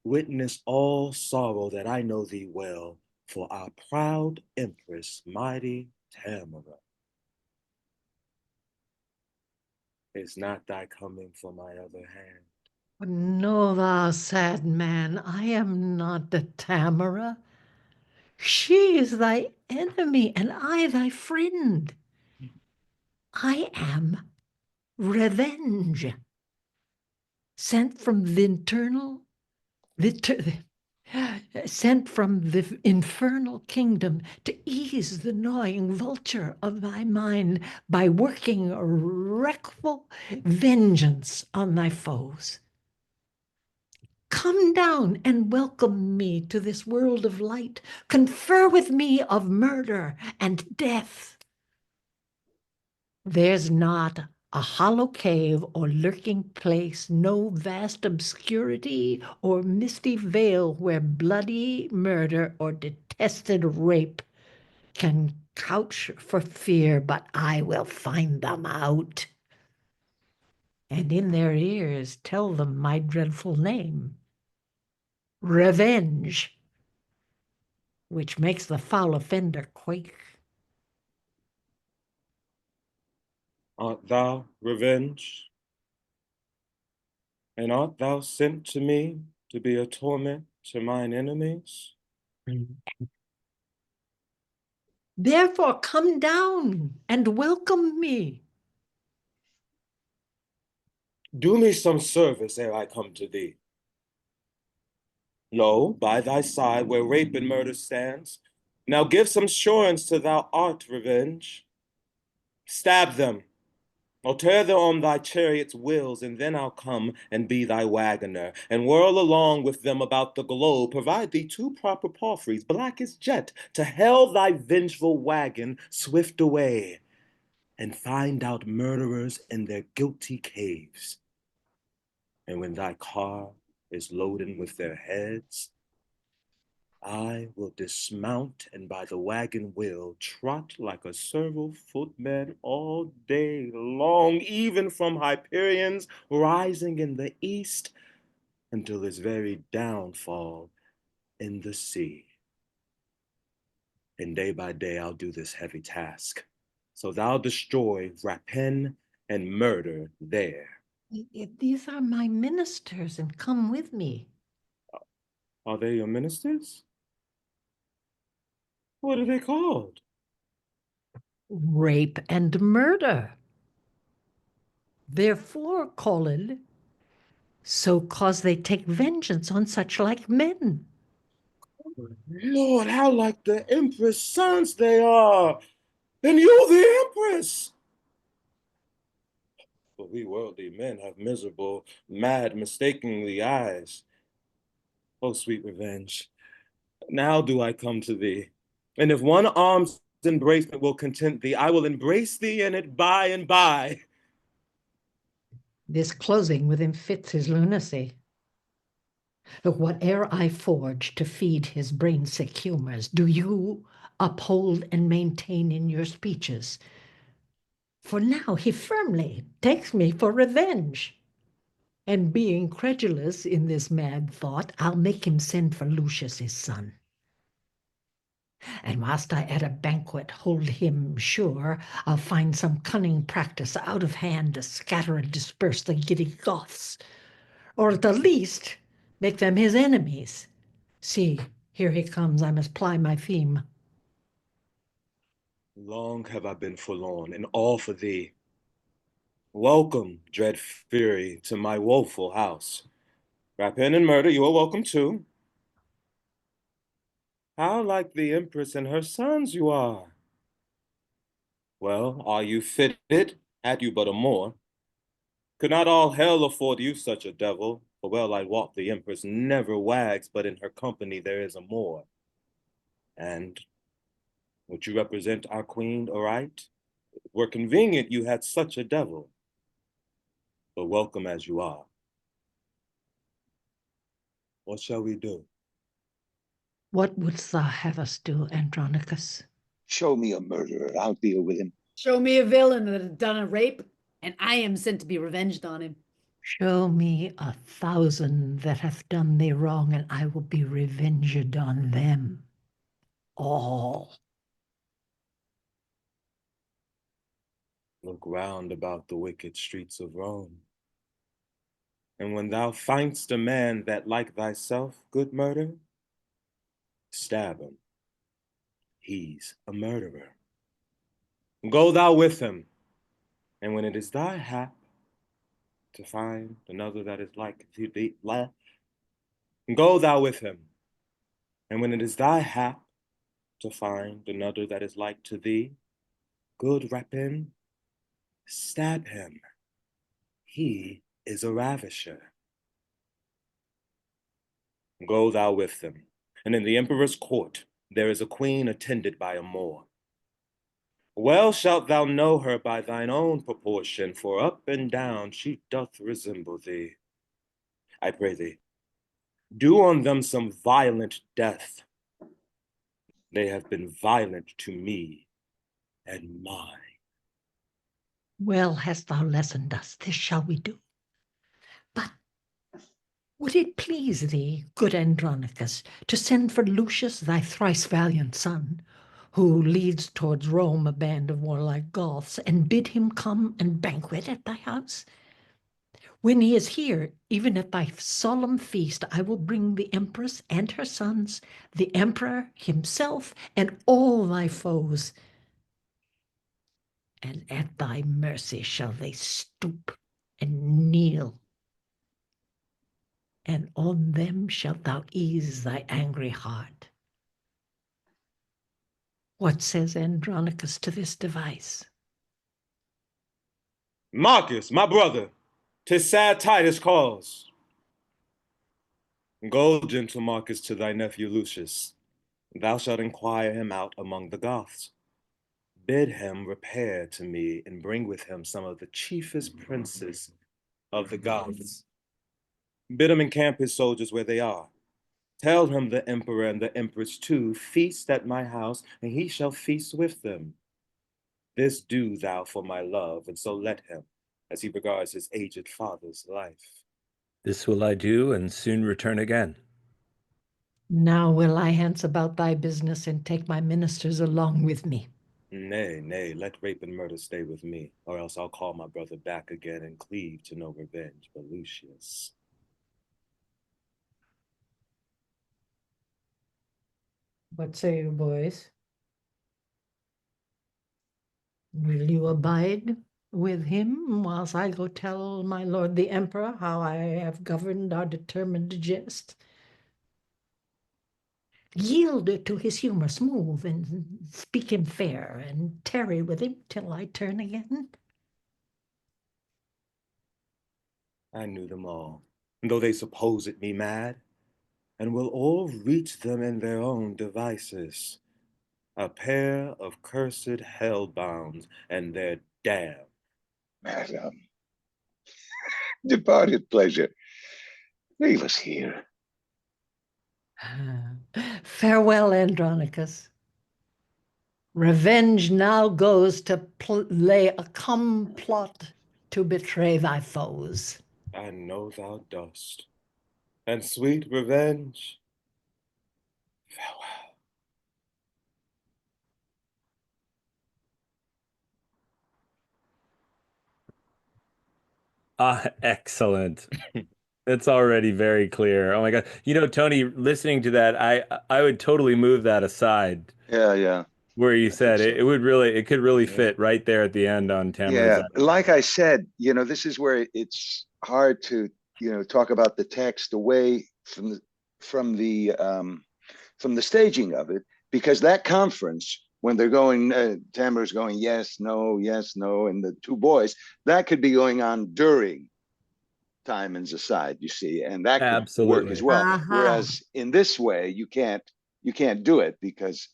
Witness all sorrow that I know thee well for our proud empress, mighty Tamora. Is not thy coming for my other hand? Know thou, sad man, I am not the Tamora. She is thy enemy, and I thy friend. I am revenge, sent from the sent from the infernal kingdom to ease the gnawing vulture of thy mind by working wreckful vengeance on thy foes. Come down and welcome me to this world of light. Confer with me of murder and death. There's not a hollow cave or lurking place, no vast obscurity or misty veil where bloody murder or detested rape can couch for fear, but I will find them out. And in their ears tell them my dreadful name, Revenge, which makes the foul offender quake. Art thou revenge? And art thou sent to me to be a torment to mine enemies? Therefore come down and welcome me. Do me some service ere I come to thee. Lo, by thy side where rape and murder stands, now give some assurance to thou art revenge. Stab them, or tear them on thy chariot's wheels, and then I'll come and be thy wagoner, and whirl along with them about the globe, provide thee two proper palfreys, black as jet, to hale thy vengeful wagon swift away, and find out murderers in their guilty caves. And when thy car is loaden with their heads, I will dismount and by the wagon wheel trot like a serval footman all day long, even from Hyperion's rising in the east until his very downfall in the sea. And day by day I'll do this heavy task. So thou destroy rapine and murder there. These are my ministers, and come with me. Are they your ministers? What are they called? Rape and murder. Therefore called, so cause they take vengeance on such like men. Lord, how like the Empress' sons they are! And you the Empress! But we worldly men have miserable, mad, mistakenly eyes. Oh, sweet revenge, now do I come to thee. And if one arm's embracement will content thee, I will embrace thee in it by and by. This closing with him fits his lunacy. Look, whate'er I forge to feed his brain-sick humors, do you uphold and maintain in your speeches. For now he firmly takes me for revenge. And being credulous in this mad thought, I'll make him send for Lucius his son. And whilst I at a banquet hold him sure, I'll find some cunning practice out of hand to scatter and disperse the giddy Goths, or at the least make them his enemies. See, here he comes, I must ply my theme. Long have I been forlorn, and all for thee. Welcome, dread fury, to my woeful house. Rapine and murder, you are welcome too. How like the Empress and her sons you are! Well, are you fitted? Had you but a more. Could not all hell afford you such a devil? For well I wot the Empress never wags, but in her company there is a more. And would you represent our queen aright? Were convenient you had such a devil, but welcome as you are. What shall we do? What wouldst thou have us do, Andronicus? Show me a murderer. I'll deal with him. Show me a villain that has done a rape, and I am sent to be revenged on him. Show me 1,000 that hath done thee wrong, and I will be revenged on them all. Look round about the wicked streets of Rome. And when thou find'st a man that like thyself, good murder, stab him. he's a murderer. Go thou with him, and when it is thy hap to find another that is like to thee, go thou with him, and when it is thy hap to find another that is like to thee, good weapon, stab him. He is a ravisher. Go thou with them, and in the emperor's court there is a queen attended by a Moor. Well shalt thou know her by thine own proportion, for up and down she doth resemble thee. I pray thee, do on them some violent death. They have been violent to me and mine. Well hast thou lessoned us, this shall we do. But would it please thee, good Andronicus, to send for Lucius, thy thrice valiant son, who leads towards Rome a band of warlike Goths, and bid him come and banquet at thy house? When he is here, even at thy solemn feast, I will bring the empress and her sons, the emperor himself, and all thy foes. And at thy mercy shall they stoop and kneel, and on them shalt thou ease thy angry heart. What says Andronicus to this device? Marcus, my brother, 'tis sad Titus calls. Go, gentle Marcus, to thy nephew Lucius. Thou shalt inquire him out among the Goths. Bid him repair to me and bring with him some of the chiefest princes of the Goths. Bid him encamp his soldiers where they are. Tell him the emperor and the empress too feast at my house, and he shall feast with them. This do thou for my love, and so let him, as he regards his aged father's life. This will I do, and soon return again. Now will I hence about thy business, and take my ministers along with me. Nay, nay, let rape and murder stay with me, or else I'll call my brother back again and cleave to no revenge but Lucius. What say you, boys? Will you abide with him whilst I go tell my lord the emperor how I have governed our determined jest? Yield to his humorous move, and speak him fair, and tarry with him till I turn again. I knew them all, though they suppose it me mad, and will all reach them in their own devices. A pair of cursed hell-bounds, and their damn. Madam, departed pleasure, leave us here. Farewell, Andronicus. Revenge now goes to lay a complot to betray thy foes. I know thou dost, and sweet revenge, farewell. Excellent. It's already very clear. Oh my God. You know, Tony, listening to that, I would totally move that aside Yeah. where you I think said so. it could really Yeah. fit right there at the end on Yeah, Tamora's. like I said, this is where it's hard to, talk about the text away from the from the staging of it, because that conference, when they're going, Tamora's going yes, no, and the two boys, that could be going on during Timon's aside, you see, and that could work as Absolutely. well. Uh-huh. Whereas in this way, you can't do it because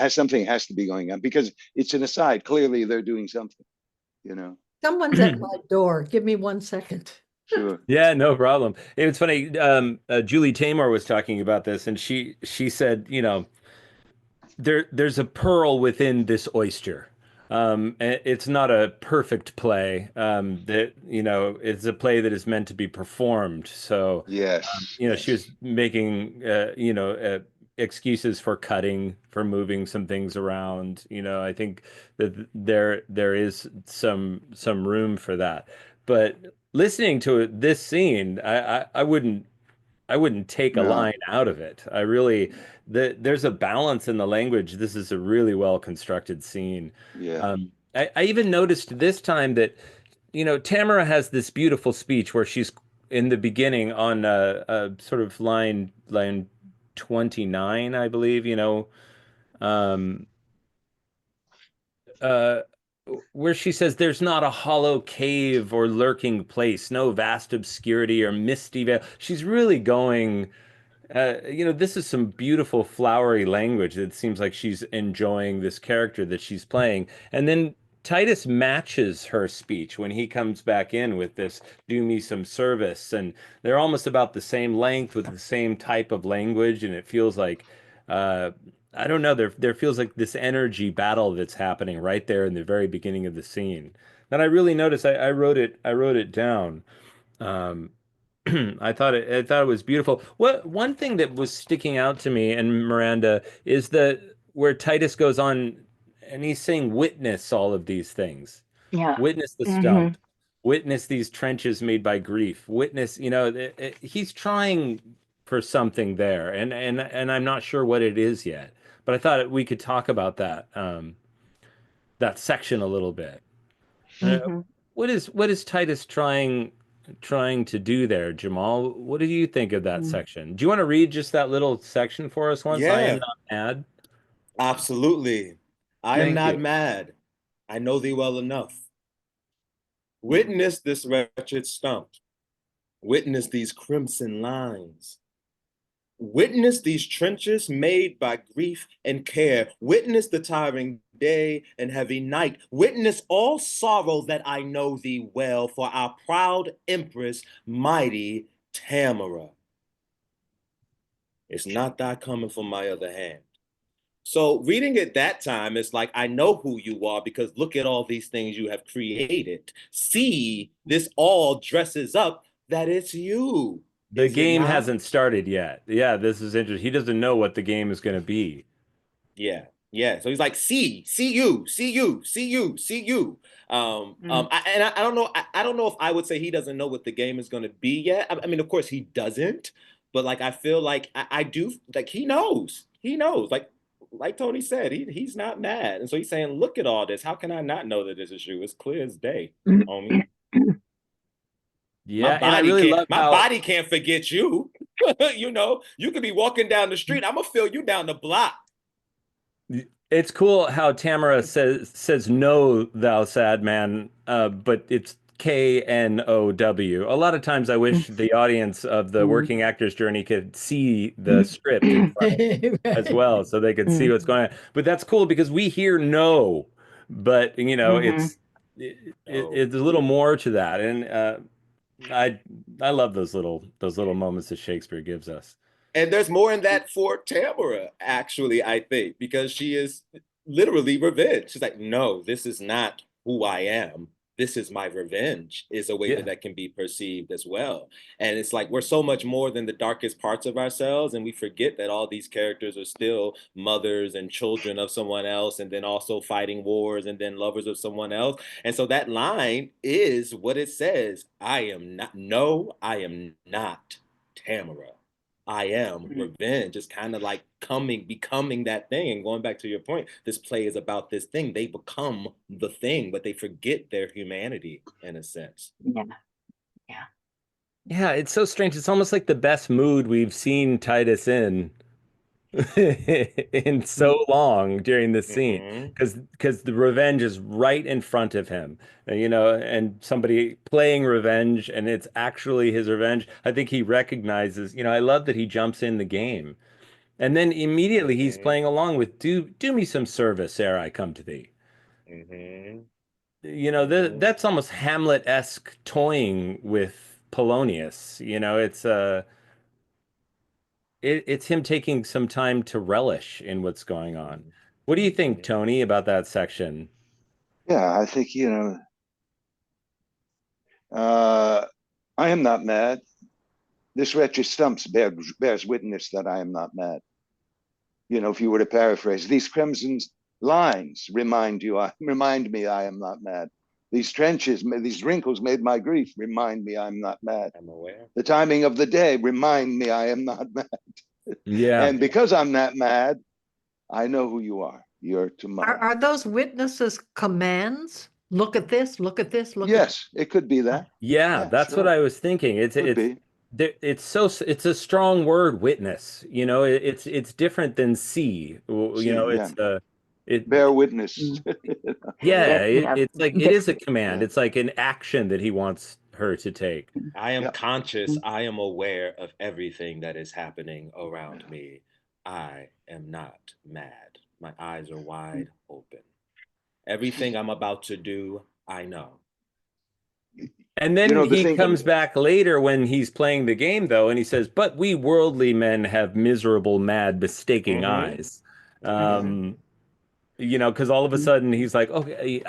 something has to be going on because it's an aside. Clearly, they're doing something. Someone's at my door. Give me 1 second. Sure. Yeah, no problem. It was funny. Julie Taymor was talking about this, and she said, there's a pearl within this oyster. It's not a perfect play. That it's a play that is meant to be performed. So, Yes. she was making excuses for cutting, for moving some things around. I think that there is some room for that. But listening to this scene, I wouldn't take a No. line out of it. I really, there's a balance in the language. This is a really well constructed scene. Yeah. I even noticed this time that, Tamara has this beautiful speech where she's in the beginning on sort of line 29, I believe, um, uh, where she says, "There's not a hollow cave or lurking place, no vast obscurity or misty veil." She's really going. This is some beautiful flowery language that seems like she's enjoying this character that she's playing. And then Titus matches her speech when he comes back in with this, "Do me some service." And they're almost about the same length with the same type of language. And it feels like, uh, I don't know, there feels like this energy battle that's happening right there in the very beginning of the scene. That I really noticed. I wrote it down. Um, I thought it was beautiful. What one thing that was sticking out to me and Miranda is that where Titus goes on and he's saying, "Witness all of these things. Yeah. Witness the Hmm. stump. Witness these trenches made by grief. Witness, he's trying for something there, and I'm not sure what it is yet. But I thought we could talk about that section a little bit. Uh, Hmm. what is Titus trying to do there, Jamal? What do you think of that section? Do you want to read just that little section for us once? I am Yeah, not mad. absolutely. I am Thank not you. mad. I know thee well enough. Witness this wretched stump. Witness these crimson lines. Witness these trenches made by grief and care. Witness the tiring day and heavy night. Witness all sorrow that I know thee well for our proud empress, mighty Tamora. It's not thy coming from my other hand. So reading it that time, it's like, I know who you are because look at all these things you have created. See, this all dresses up that it's you. The Is it game not? hasn't started yet. Yeah, this is interesting. He doesn't know what the game is going to be. Yeah, yeah. So he's like, see you, see you, see you, see you. I don't know. I don't know if I would say he doesn't know what the game is going to be yet. I mean, of course he doesn't, but like I feel like I do. Like he knows. He knows. Like Tony said, he's not mad, and so he's saying, look at all this. How can I not know that this is you? It's clear as day, homie. Yeah, and I really love My how body can't forget you. You could be walking down the street. I'm gonna feel you down the block. it's cool how Tamara says no, thou sad man, but it's KNOW. A lot of times I wish the audience of the working actor's journey could see the script in front of them as Right. well, so they could see what's going on. But that's cool because we hear no, but Hmm. it's a little more to that, and I I love those little moments that Shakespeare gives us. And there's more in that for Tamara, actually, I think, because she is literally revenge. She's like, no, this is not who I am. This is my revenge, is a way that Yeah. that can be perceived as well. And it's like we're so much more than the darkest parts of ourselves. And we forget that all these characters are still mothers and children of someone else, and then also fighting wars and then lovers of someone else. And so that line is what it says. I am not Tamara. I am revenge. It's kind of like becoming that thing. And going back to your point, this play is about this thing. They become the thing, but they forget their humanity in a sense. Yeah. Yeah. Yeah, it's so strange. It's almost like the best mood we've seen Titus in in so long during this scene Mm-hmm. because the revenge is right in front of him. And somebody playing revenge and it's actually his revenge. I think he recognizes, I love that he jumps in the game. And then immediately he's Mm-hmm. playing along with do me some service ere I come to thee. Mm-hmm. Mm-hmm. That's almost Hamlet-esque toying with Polonius. It's him taking some time to relish in what's going on. What do you think, Mm-hmm. Tony, about that section? Yeah, I think, uh, I am not mad. This wretched stumps bears witness that I am not mad. If you were to paraphrase, these crimson lines remind me I am not mad. These trenches, these wrinkles made my grief remind me I'm not mad. I'm aware. The timing of the day remind me I am not mad. Yeah. And because I'm not mad, I know who you are. You're tomorrow. Are those witnesses commands? Look at this, look at this, look at Yes, it could be that. Yeah, that's what sure. I was thinking. Could be. It's a strong word, witness. You know, it's different than see. You know, yeah. it Bear witness. yeah, Yeah. it's like it is a command. It's like an action that he wants her to take. I am Yep. conscious. I am aware of everything that is happening around me. I am not mad. My eyes are wide open. Everything I'm about to do, I know. And then You know, the he thing- comes back later when he's playing the game, though, and he says, "But we worldly men have miserable, mad, mistaking Mhm. eyes." You know, because all of a sudden he's like, "Okay,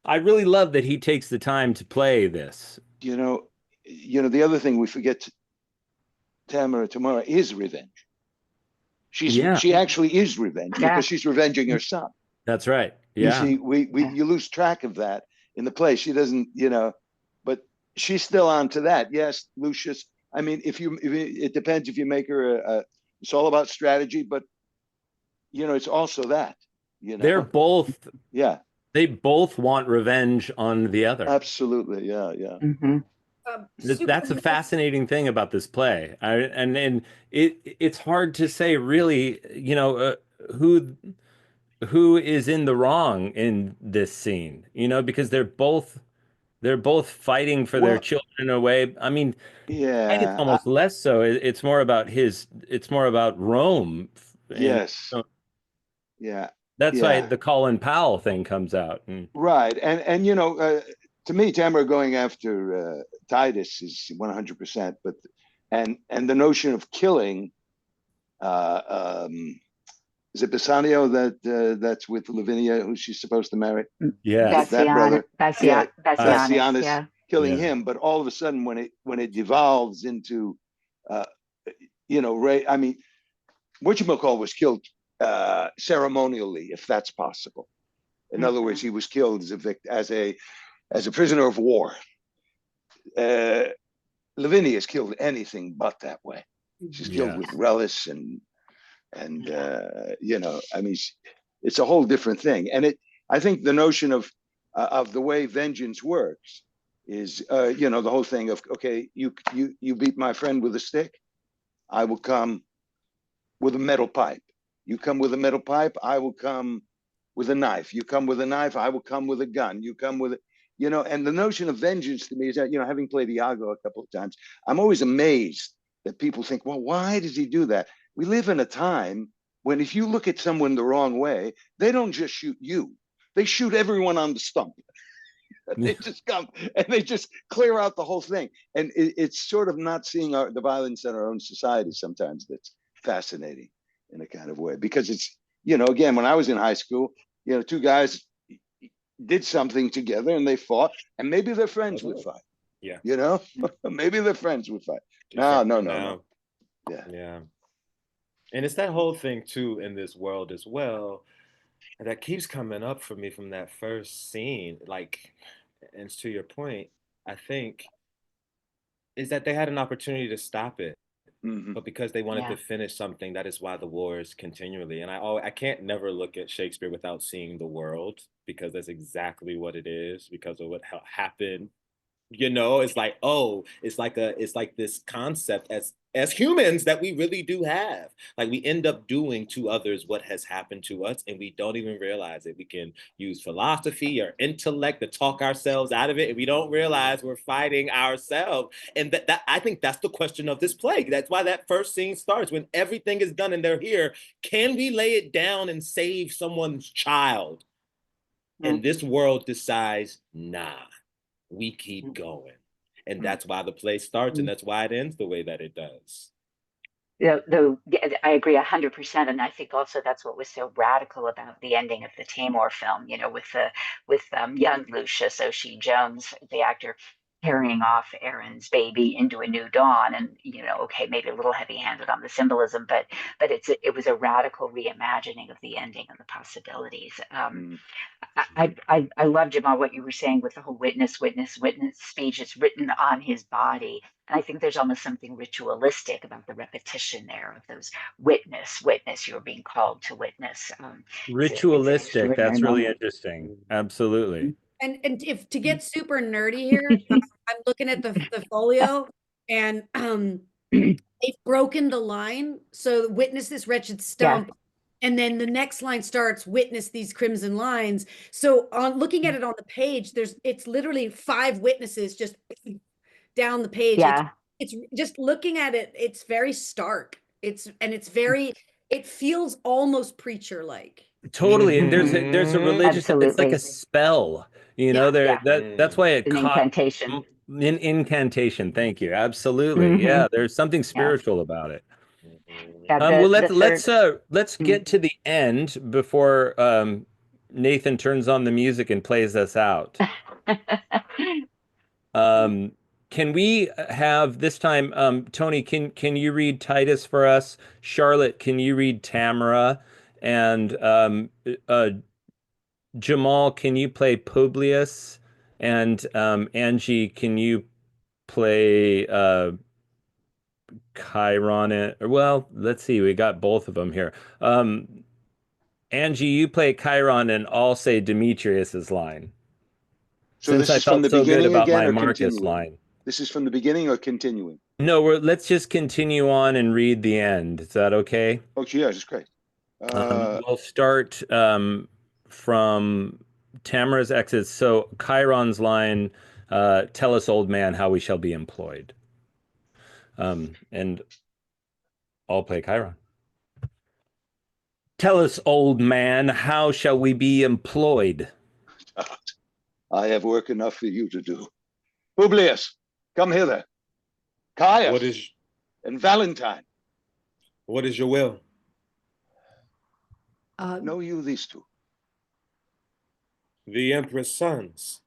I really love that he takes the time to play this." You know, the other thing we forget, Tamora is revenge. She actually is revenge Yeah. because she's revenging her son. That's right. You Yeah. see, you lose track of that in the play. She doesn't, but she's still on to that. Yes, Lucius. I mean, it depends if you make her it's all about strategy, but it's also that. They're both. Yeah, They both want revenge on the other. absolutely. Yeah. Mm-hmm. That's a fascinating thing about this play. And it's hard to say really, who is in the wrong in this scene, because they're both fighting for their Well, children in a way. I mean, Titus yeah. almost less so. It's more about Rome. And Yes. Yeah. that's why Yeah. the Colin Powell thing comes out. Right. And to me, Tamara going after Titus is 100%. But and the notion of killing, is it Bassanio that's with Lavinia, who she's supposed to marry? Yes. That brother. Yeah, Bassianus, Bassianus killing Yeah. him. But all of a sudden, when it devolves into, Ray. I mean, whatchamacall was killed ceremonially, if that's possible. In other words, he was killed as a prisoner of war. Lavinia is killed anything but that way. She's killed with relish and I mean, it's a whole different thing. And I think the notion of the way vengeance works is the whole thing of, okay, you beat my friend with a stick, I will come with a metal pipe. You come with a metal pipe, I will come with a knife. You come with a knife, I will come with a gun. You come with and the notion of vengeance to me is that, having played Iago a couple of times, I'm always amazed that people think, well, why does he do that? We live in a time when if you look at someone the wrong way, they don't just shoot you, they shoot everyone on the stump. They just come and they just clear out the whole thing. And it's sort of not seeing the violence in our own society sometimes that's fascinating in a kind of way. Because it's, again, when I was in high school, two guys did something together and they fought, and maybe their friends would fight. Yeah. Maybe their friends would fight. No. Yeah. And it's that whole thing too in this world as well that keeps coming up for me from that first scene. Like, and to your point, I think is that they had an opportunity to stop it. But because they wanted to finish something, that is why the war is continually. And I can't never look at Shakespeare without seeing the world, because that's exactly what it is, because of what happened. It's like, it's like this concept as humans that we really do have. Like, we end up doing to others what has happened to us, and we don't even realize it. We can use philosophy or intellect to talk ourselves out of it, and we don't realize we're fighting ourselves. And that I think that's the question of this play. That's why that first scene starts. When everything is done and they're here, can we lay it down and save someone's child? And this world decides, nah, we keep going. And that's why the play starts, and that's why it ends the way that it does. I agree 100%, and I think also that's what was so radical about the ending of the Tamor film. With young Lucius O'Shea Jones, the actor, carrying off Aaron's baby into a new dawn. And, okay, maybe a little heavy-handed on the symbolism, but it was a radical reimagining of the ending and the possibilities. I love, Jamal, what you were saying with the whole witness speech. It's written on his body. And I think there's almost something ritualistic about the repetition there of those witness, you're being called to witness. It's an Ritualistic. extraordinary That's really moment. interesting. Absolutely. And if to get super nerdy here, I'm looking at the folio, and they've broken the line. So witness this wretched stump. Yeah. And then the next line starts, witness these crimson lines. So on looking at it on the page, it's literally 5 witnesses just down the page. Yeah. It's just looking at it, it's very stark. It feels almost preacher-like. Totally. And there's a religious, it's like Absolutely. a spell, that's why it An caught incantation. in incantation. Thank you. Absolutely. Yeah. There's something Yeah. spiritual about it. Yeah, Well, the let's get to the end before Nathan turns on the music and plays us out. Can we have this time, Tony, can you read Titus for us? Charlotte, can you read Tamora? And Jamal, can you play Publius? And Angie, can you play Chiron? Well, let's see, we got both of them here. Angie, you play Chiron, and I'll say Demetrius's line. So Since this I is from felt the so good beginning about again my or Marcus continuing? line. This is from the beginning or continuing? No, let's just continue on and read the end. Is that okay? Oh, yeah, it's great. We'll start from Tamora's exit. So Chiron's line, tell us, old man, how we shall be employed. And I'll play Chiron. Tell us, old man, how shall we be employed? I have work enough for you to do. Publius, come hither. Caius and Valentine. What is your will? Know you these two? The Emperor's sons.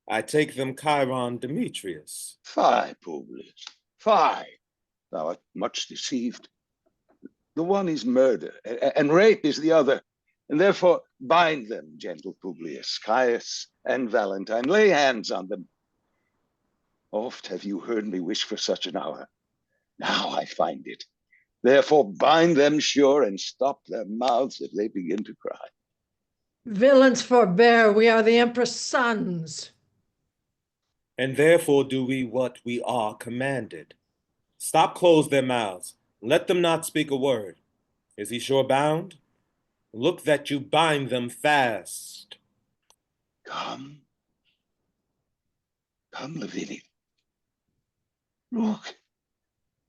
I take them Chiron Demetrius. Fie, Publius, fie. Thou art much deceived. The one is murder, and rape is the other. And therefore bind them, gentle Publius, Caius and Valentine. Lay hands on them. Oft have you heard me wish for such an hour. Now I find it. Therefore bind them sure and stop their mouths if they begin to cry. Villains, forbear, we are the Empress' sons. And therefore do we what we are commanded. Stop, close their mouths. Let them not speak a word. Is he sure bound? Look that you bind them fast. Come, Lavinia. Look,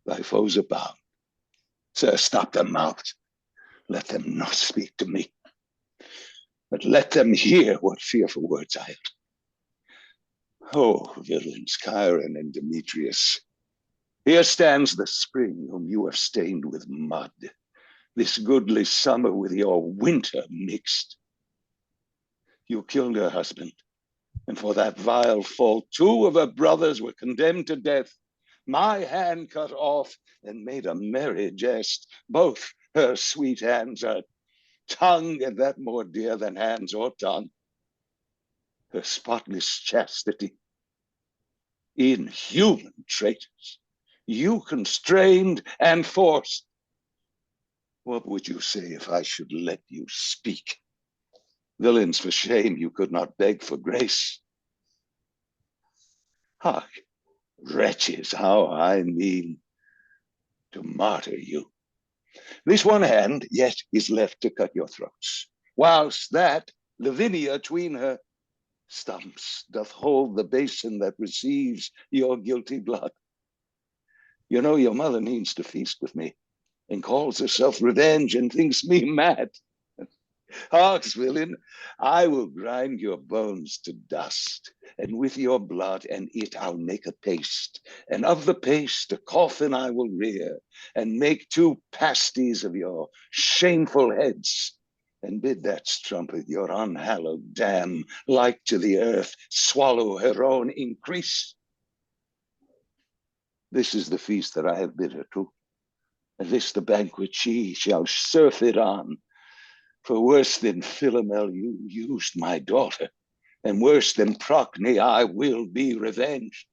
thy foes are bound. Sir, stop their mouths. Let them not speak to me, but let them hear what fearful words I utter. Oh, villains, Chiron and Demetrius, here stands the spring whom you have stained with mud, this goodly summer with your winter mixed. You killed her husband, and for that vile fault, 2 of her brothers were condemned to death. My hand cut off and made a merry jest. Both her sweet hands, her tongue, and that more dear than hands or tongue. Her spotless chastity. Inhuman traitors, you constrained and forced. What would you say if I should let you speak? Villains, for shame you could not beg for grace. Hark, wretches, how I mean to martyr you. This one hand yet is left to cut your throats, whilst that Lavinia 'tween her stumps doth hold the basin that receives your guilty blood. You know your mother means to feast with me, and calls herself revenge, and thinks me mad. Hark, villain, I will grind your bones to dust, and with your blood and it I'll make a paste, and of the paste a coffin I will rear, and make 2 pasties of your shameful heads, and bid that strumpet, your unhallowed dam, like to the earth, swallow her own increase. This is the feast that I have bid her to, and this the banquet she shall surfeit on. For worse than Philomel you used my daughter, and worse than Procne I will be revenged.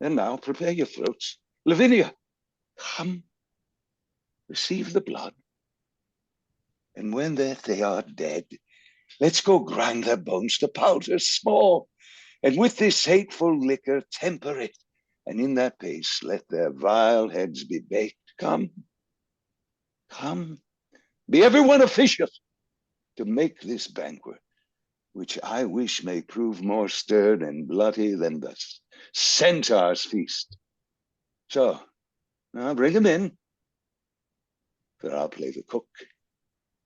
And now prepare your throats. Lavinia, come, receive the blood. And when that they are dead, let's go grind their bones to powder small, and with this hateful liquor temper it, and in that pace let their vile heads be baked. Come, come, be everyone officious to make this banquet, which I wish may prove more stern and bloody than the centaur's feast. So, now bring them in, for I'll play the cook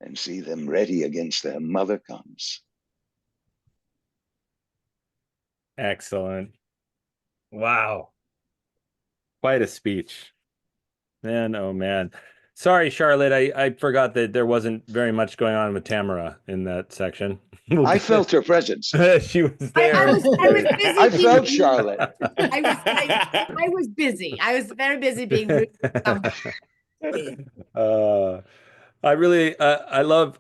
and see them ready against their mother comes. Excellent. Wow. Quite a speech. Man, oh man. Sorry, Charlotte, I forgot that there wasn't very much going on with Tamora in that section. I felt her presence. She was there. I was busy. I felt Charlotte. I was busy. I was very busy being rude. I really, I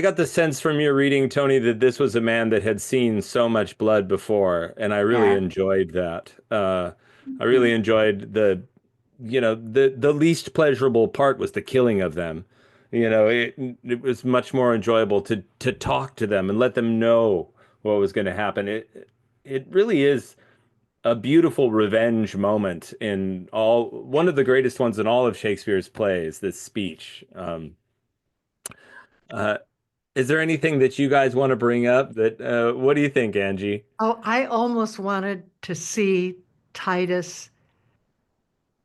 got the sense from your reading, Tony, that this was a man that had seen so much blood before, and I really enjoyed that. I really enjoyed the least pleasurable part was the killing of them. It was much more enjoyable to talk to them and let them know what was going to happen. It really is a beautiful revenge moment in one of the greatest ones in all of Shakespeare's plays, this speech. Is there anything that you guys want to bring up what do you think, Angie? Oh, I almost wanted to see Titus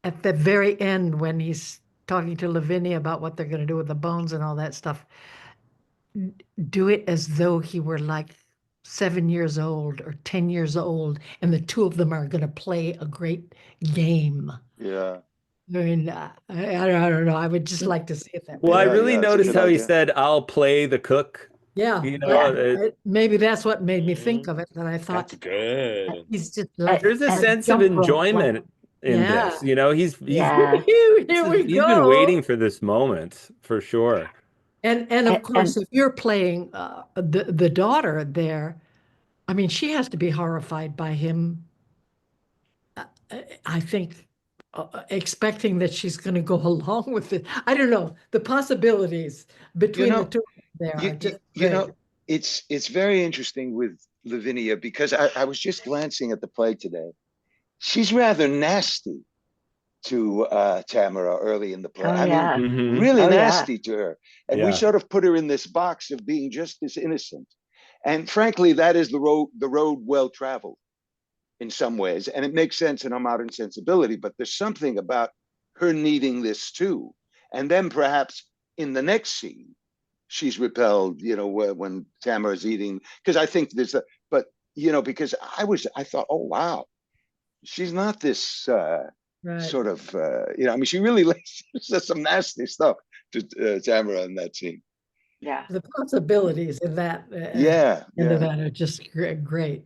at the very end when he's talking to Lavinia about what they're going to do with the bones and all that stuff. Do it as though he were like 7 years old or 10 years old, and the two of them are going to play a great game. Yeah. I mean, I don't know. I would just like to see it that way. Well, I really it's a noticed good how he idea. said, "I'll play the cook." Yeah, maybe that's what made me think of it. That I thought That's good. he's just like there's a sense of enjoyment in this. He's here we he's go. been waiting for this moment for sure. And of course, if you're playing the daughter there, I mean, she has to be horrified by him. I think expecting that she's going to go along with it. I don't know. The possibilities between the two there are just great. It's very interesting with Lavinia because I was just glancing at the play today. She's rather nasty to Tamora early in the play. Really nasty to her. And we sort of put her in this box of being just as innocent. And frankly, that is the road well traveled in some ways. And it makes sense in our modern sensibility, but there's something about her needing this too. And then perhaps in the next scene, she's repelled, when Tamora's eating, because I think there's because I thought, oh, wow, she's not this sort of, she really says some nasty stuff to Tamora in that scene. Yeah. The possibilities of that. Of that are just great.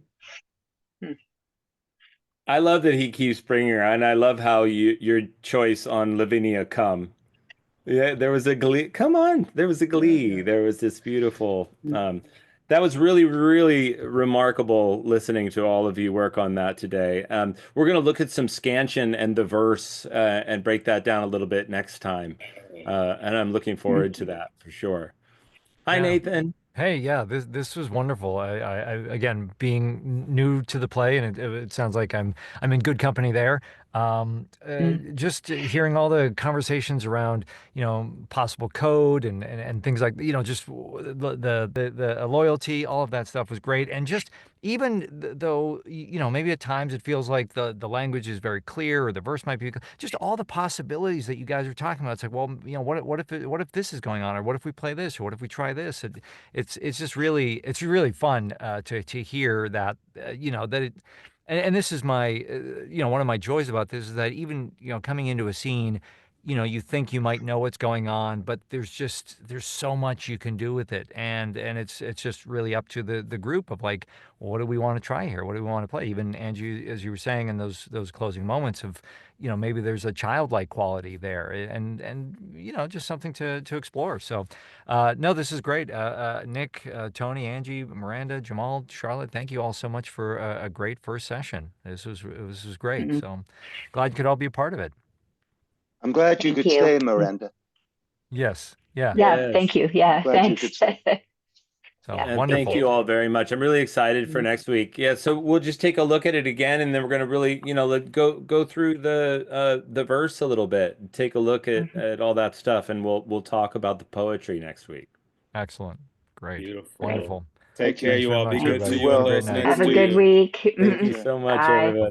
I love that he keeps bringing her, and I love how your choice on Lavinia come. Yeah, there was a glee. Come on, there was a glee. There was this beautiful. That was really, really remarkable listening to all of you work on that today. We're going to look at some scansion and the verse and break that down a little bit next time. And I'm looking forward to that for sure. Hi, Nathan. Hey, yeah, this was wonderful. I again, being new to the play, and it sounds like I'm in good company there. Just hearing all the conversations around, possible code and things like, just the loyalty, all of that stuff was great. And just even though, maybe at times it feels like the language is very clear or the verse might be just all the possibilities that you guys are talking about. It's like, well, what if this is going on, or what if we play this, or what if we try this? It's just really fun to hear that that it. And this is my, one of my joys about this is that even, coming into a scene, you think you might know what's going on, but there's so much you can do with it, and it's just really up to the group of like, what do we want to try here? What do we want to play? Even Angie, as you were saying in those closing moments of, maybe there's a childlike quality there, and just something to explore. So, no, this is great. Nick, Tony, Angie, Miranda, Jamal, Charlotte, thank you all so much for a great first session. This was great. So glad you could all be a part of it. I'm glad you Thank could you. stay, Miranda. Yes. Yeah. Yeah, Yes. thank you. Yeah, Glad you could thanks. stay. So Yeah. And wonderful. thank you all very much. I'm really excited for next week. Yeah, so we'll just take a look at it again, and then we're going to really, go through the verse a little bit, take a look at all that stuff, and we'll talk about the poetry next week. Excellent. Great. Beautiful. Wonderful. Take care, Thanks you very all. much, Be good to everybody. you Have and a great those night. next Have a week. good week. Thank you so much, Bye. everybody.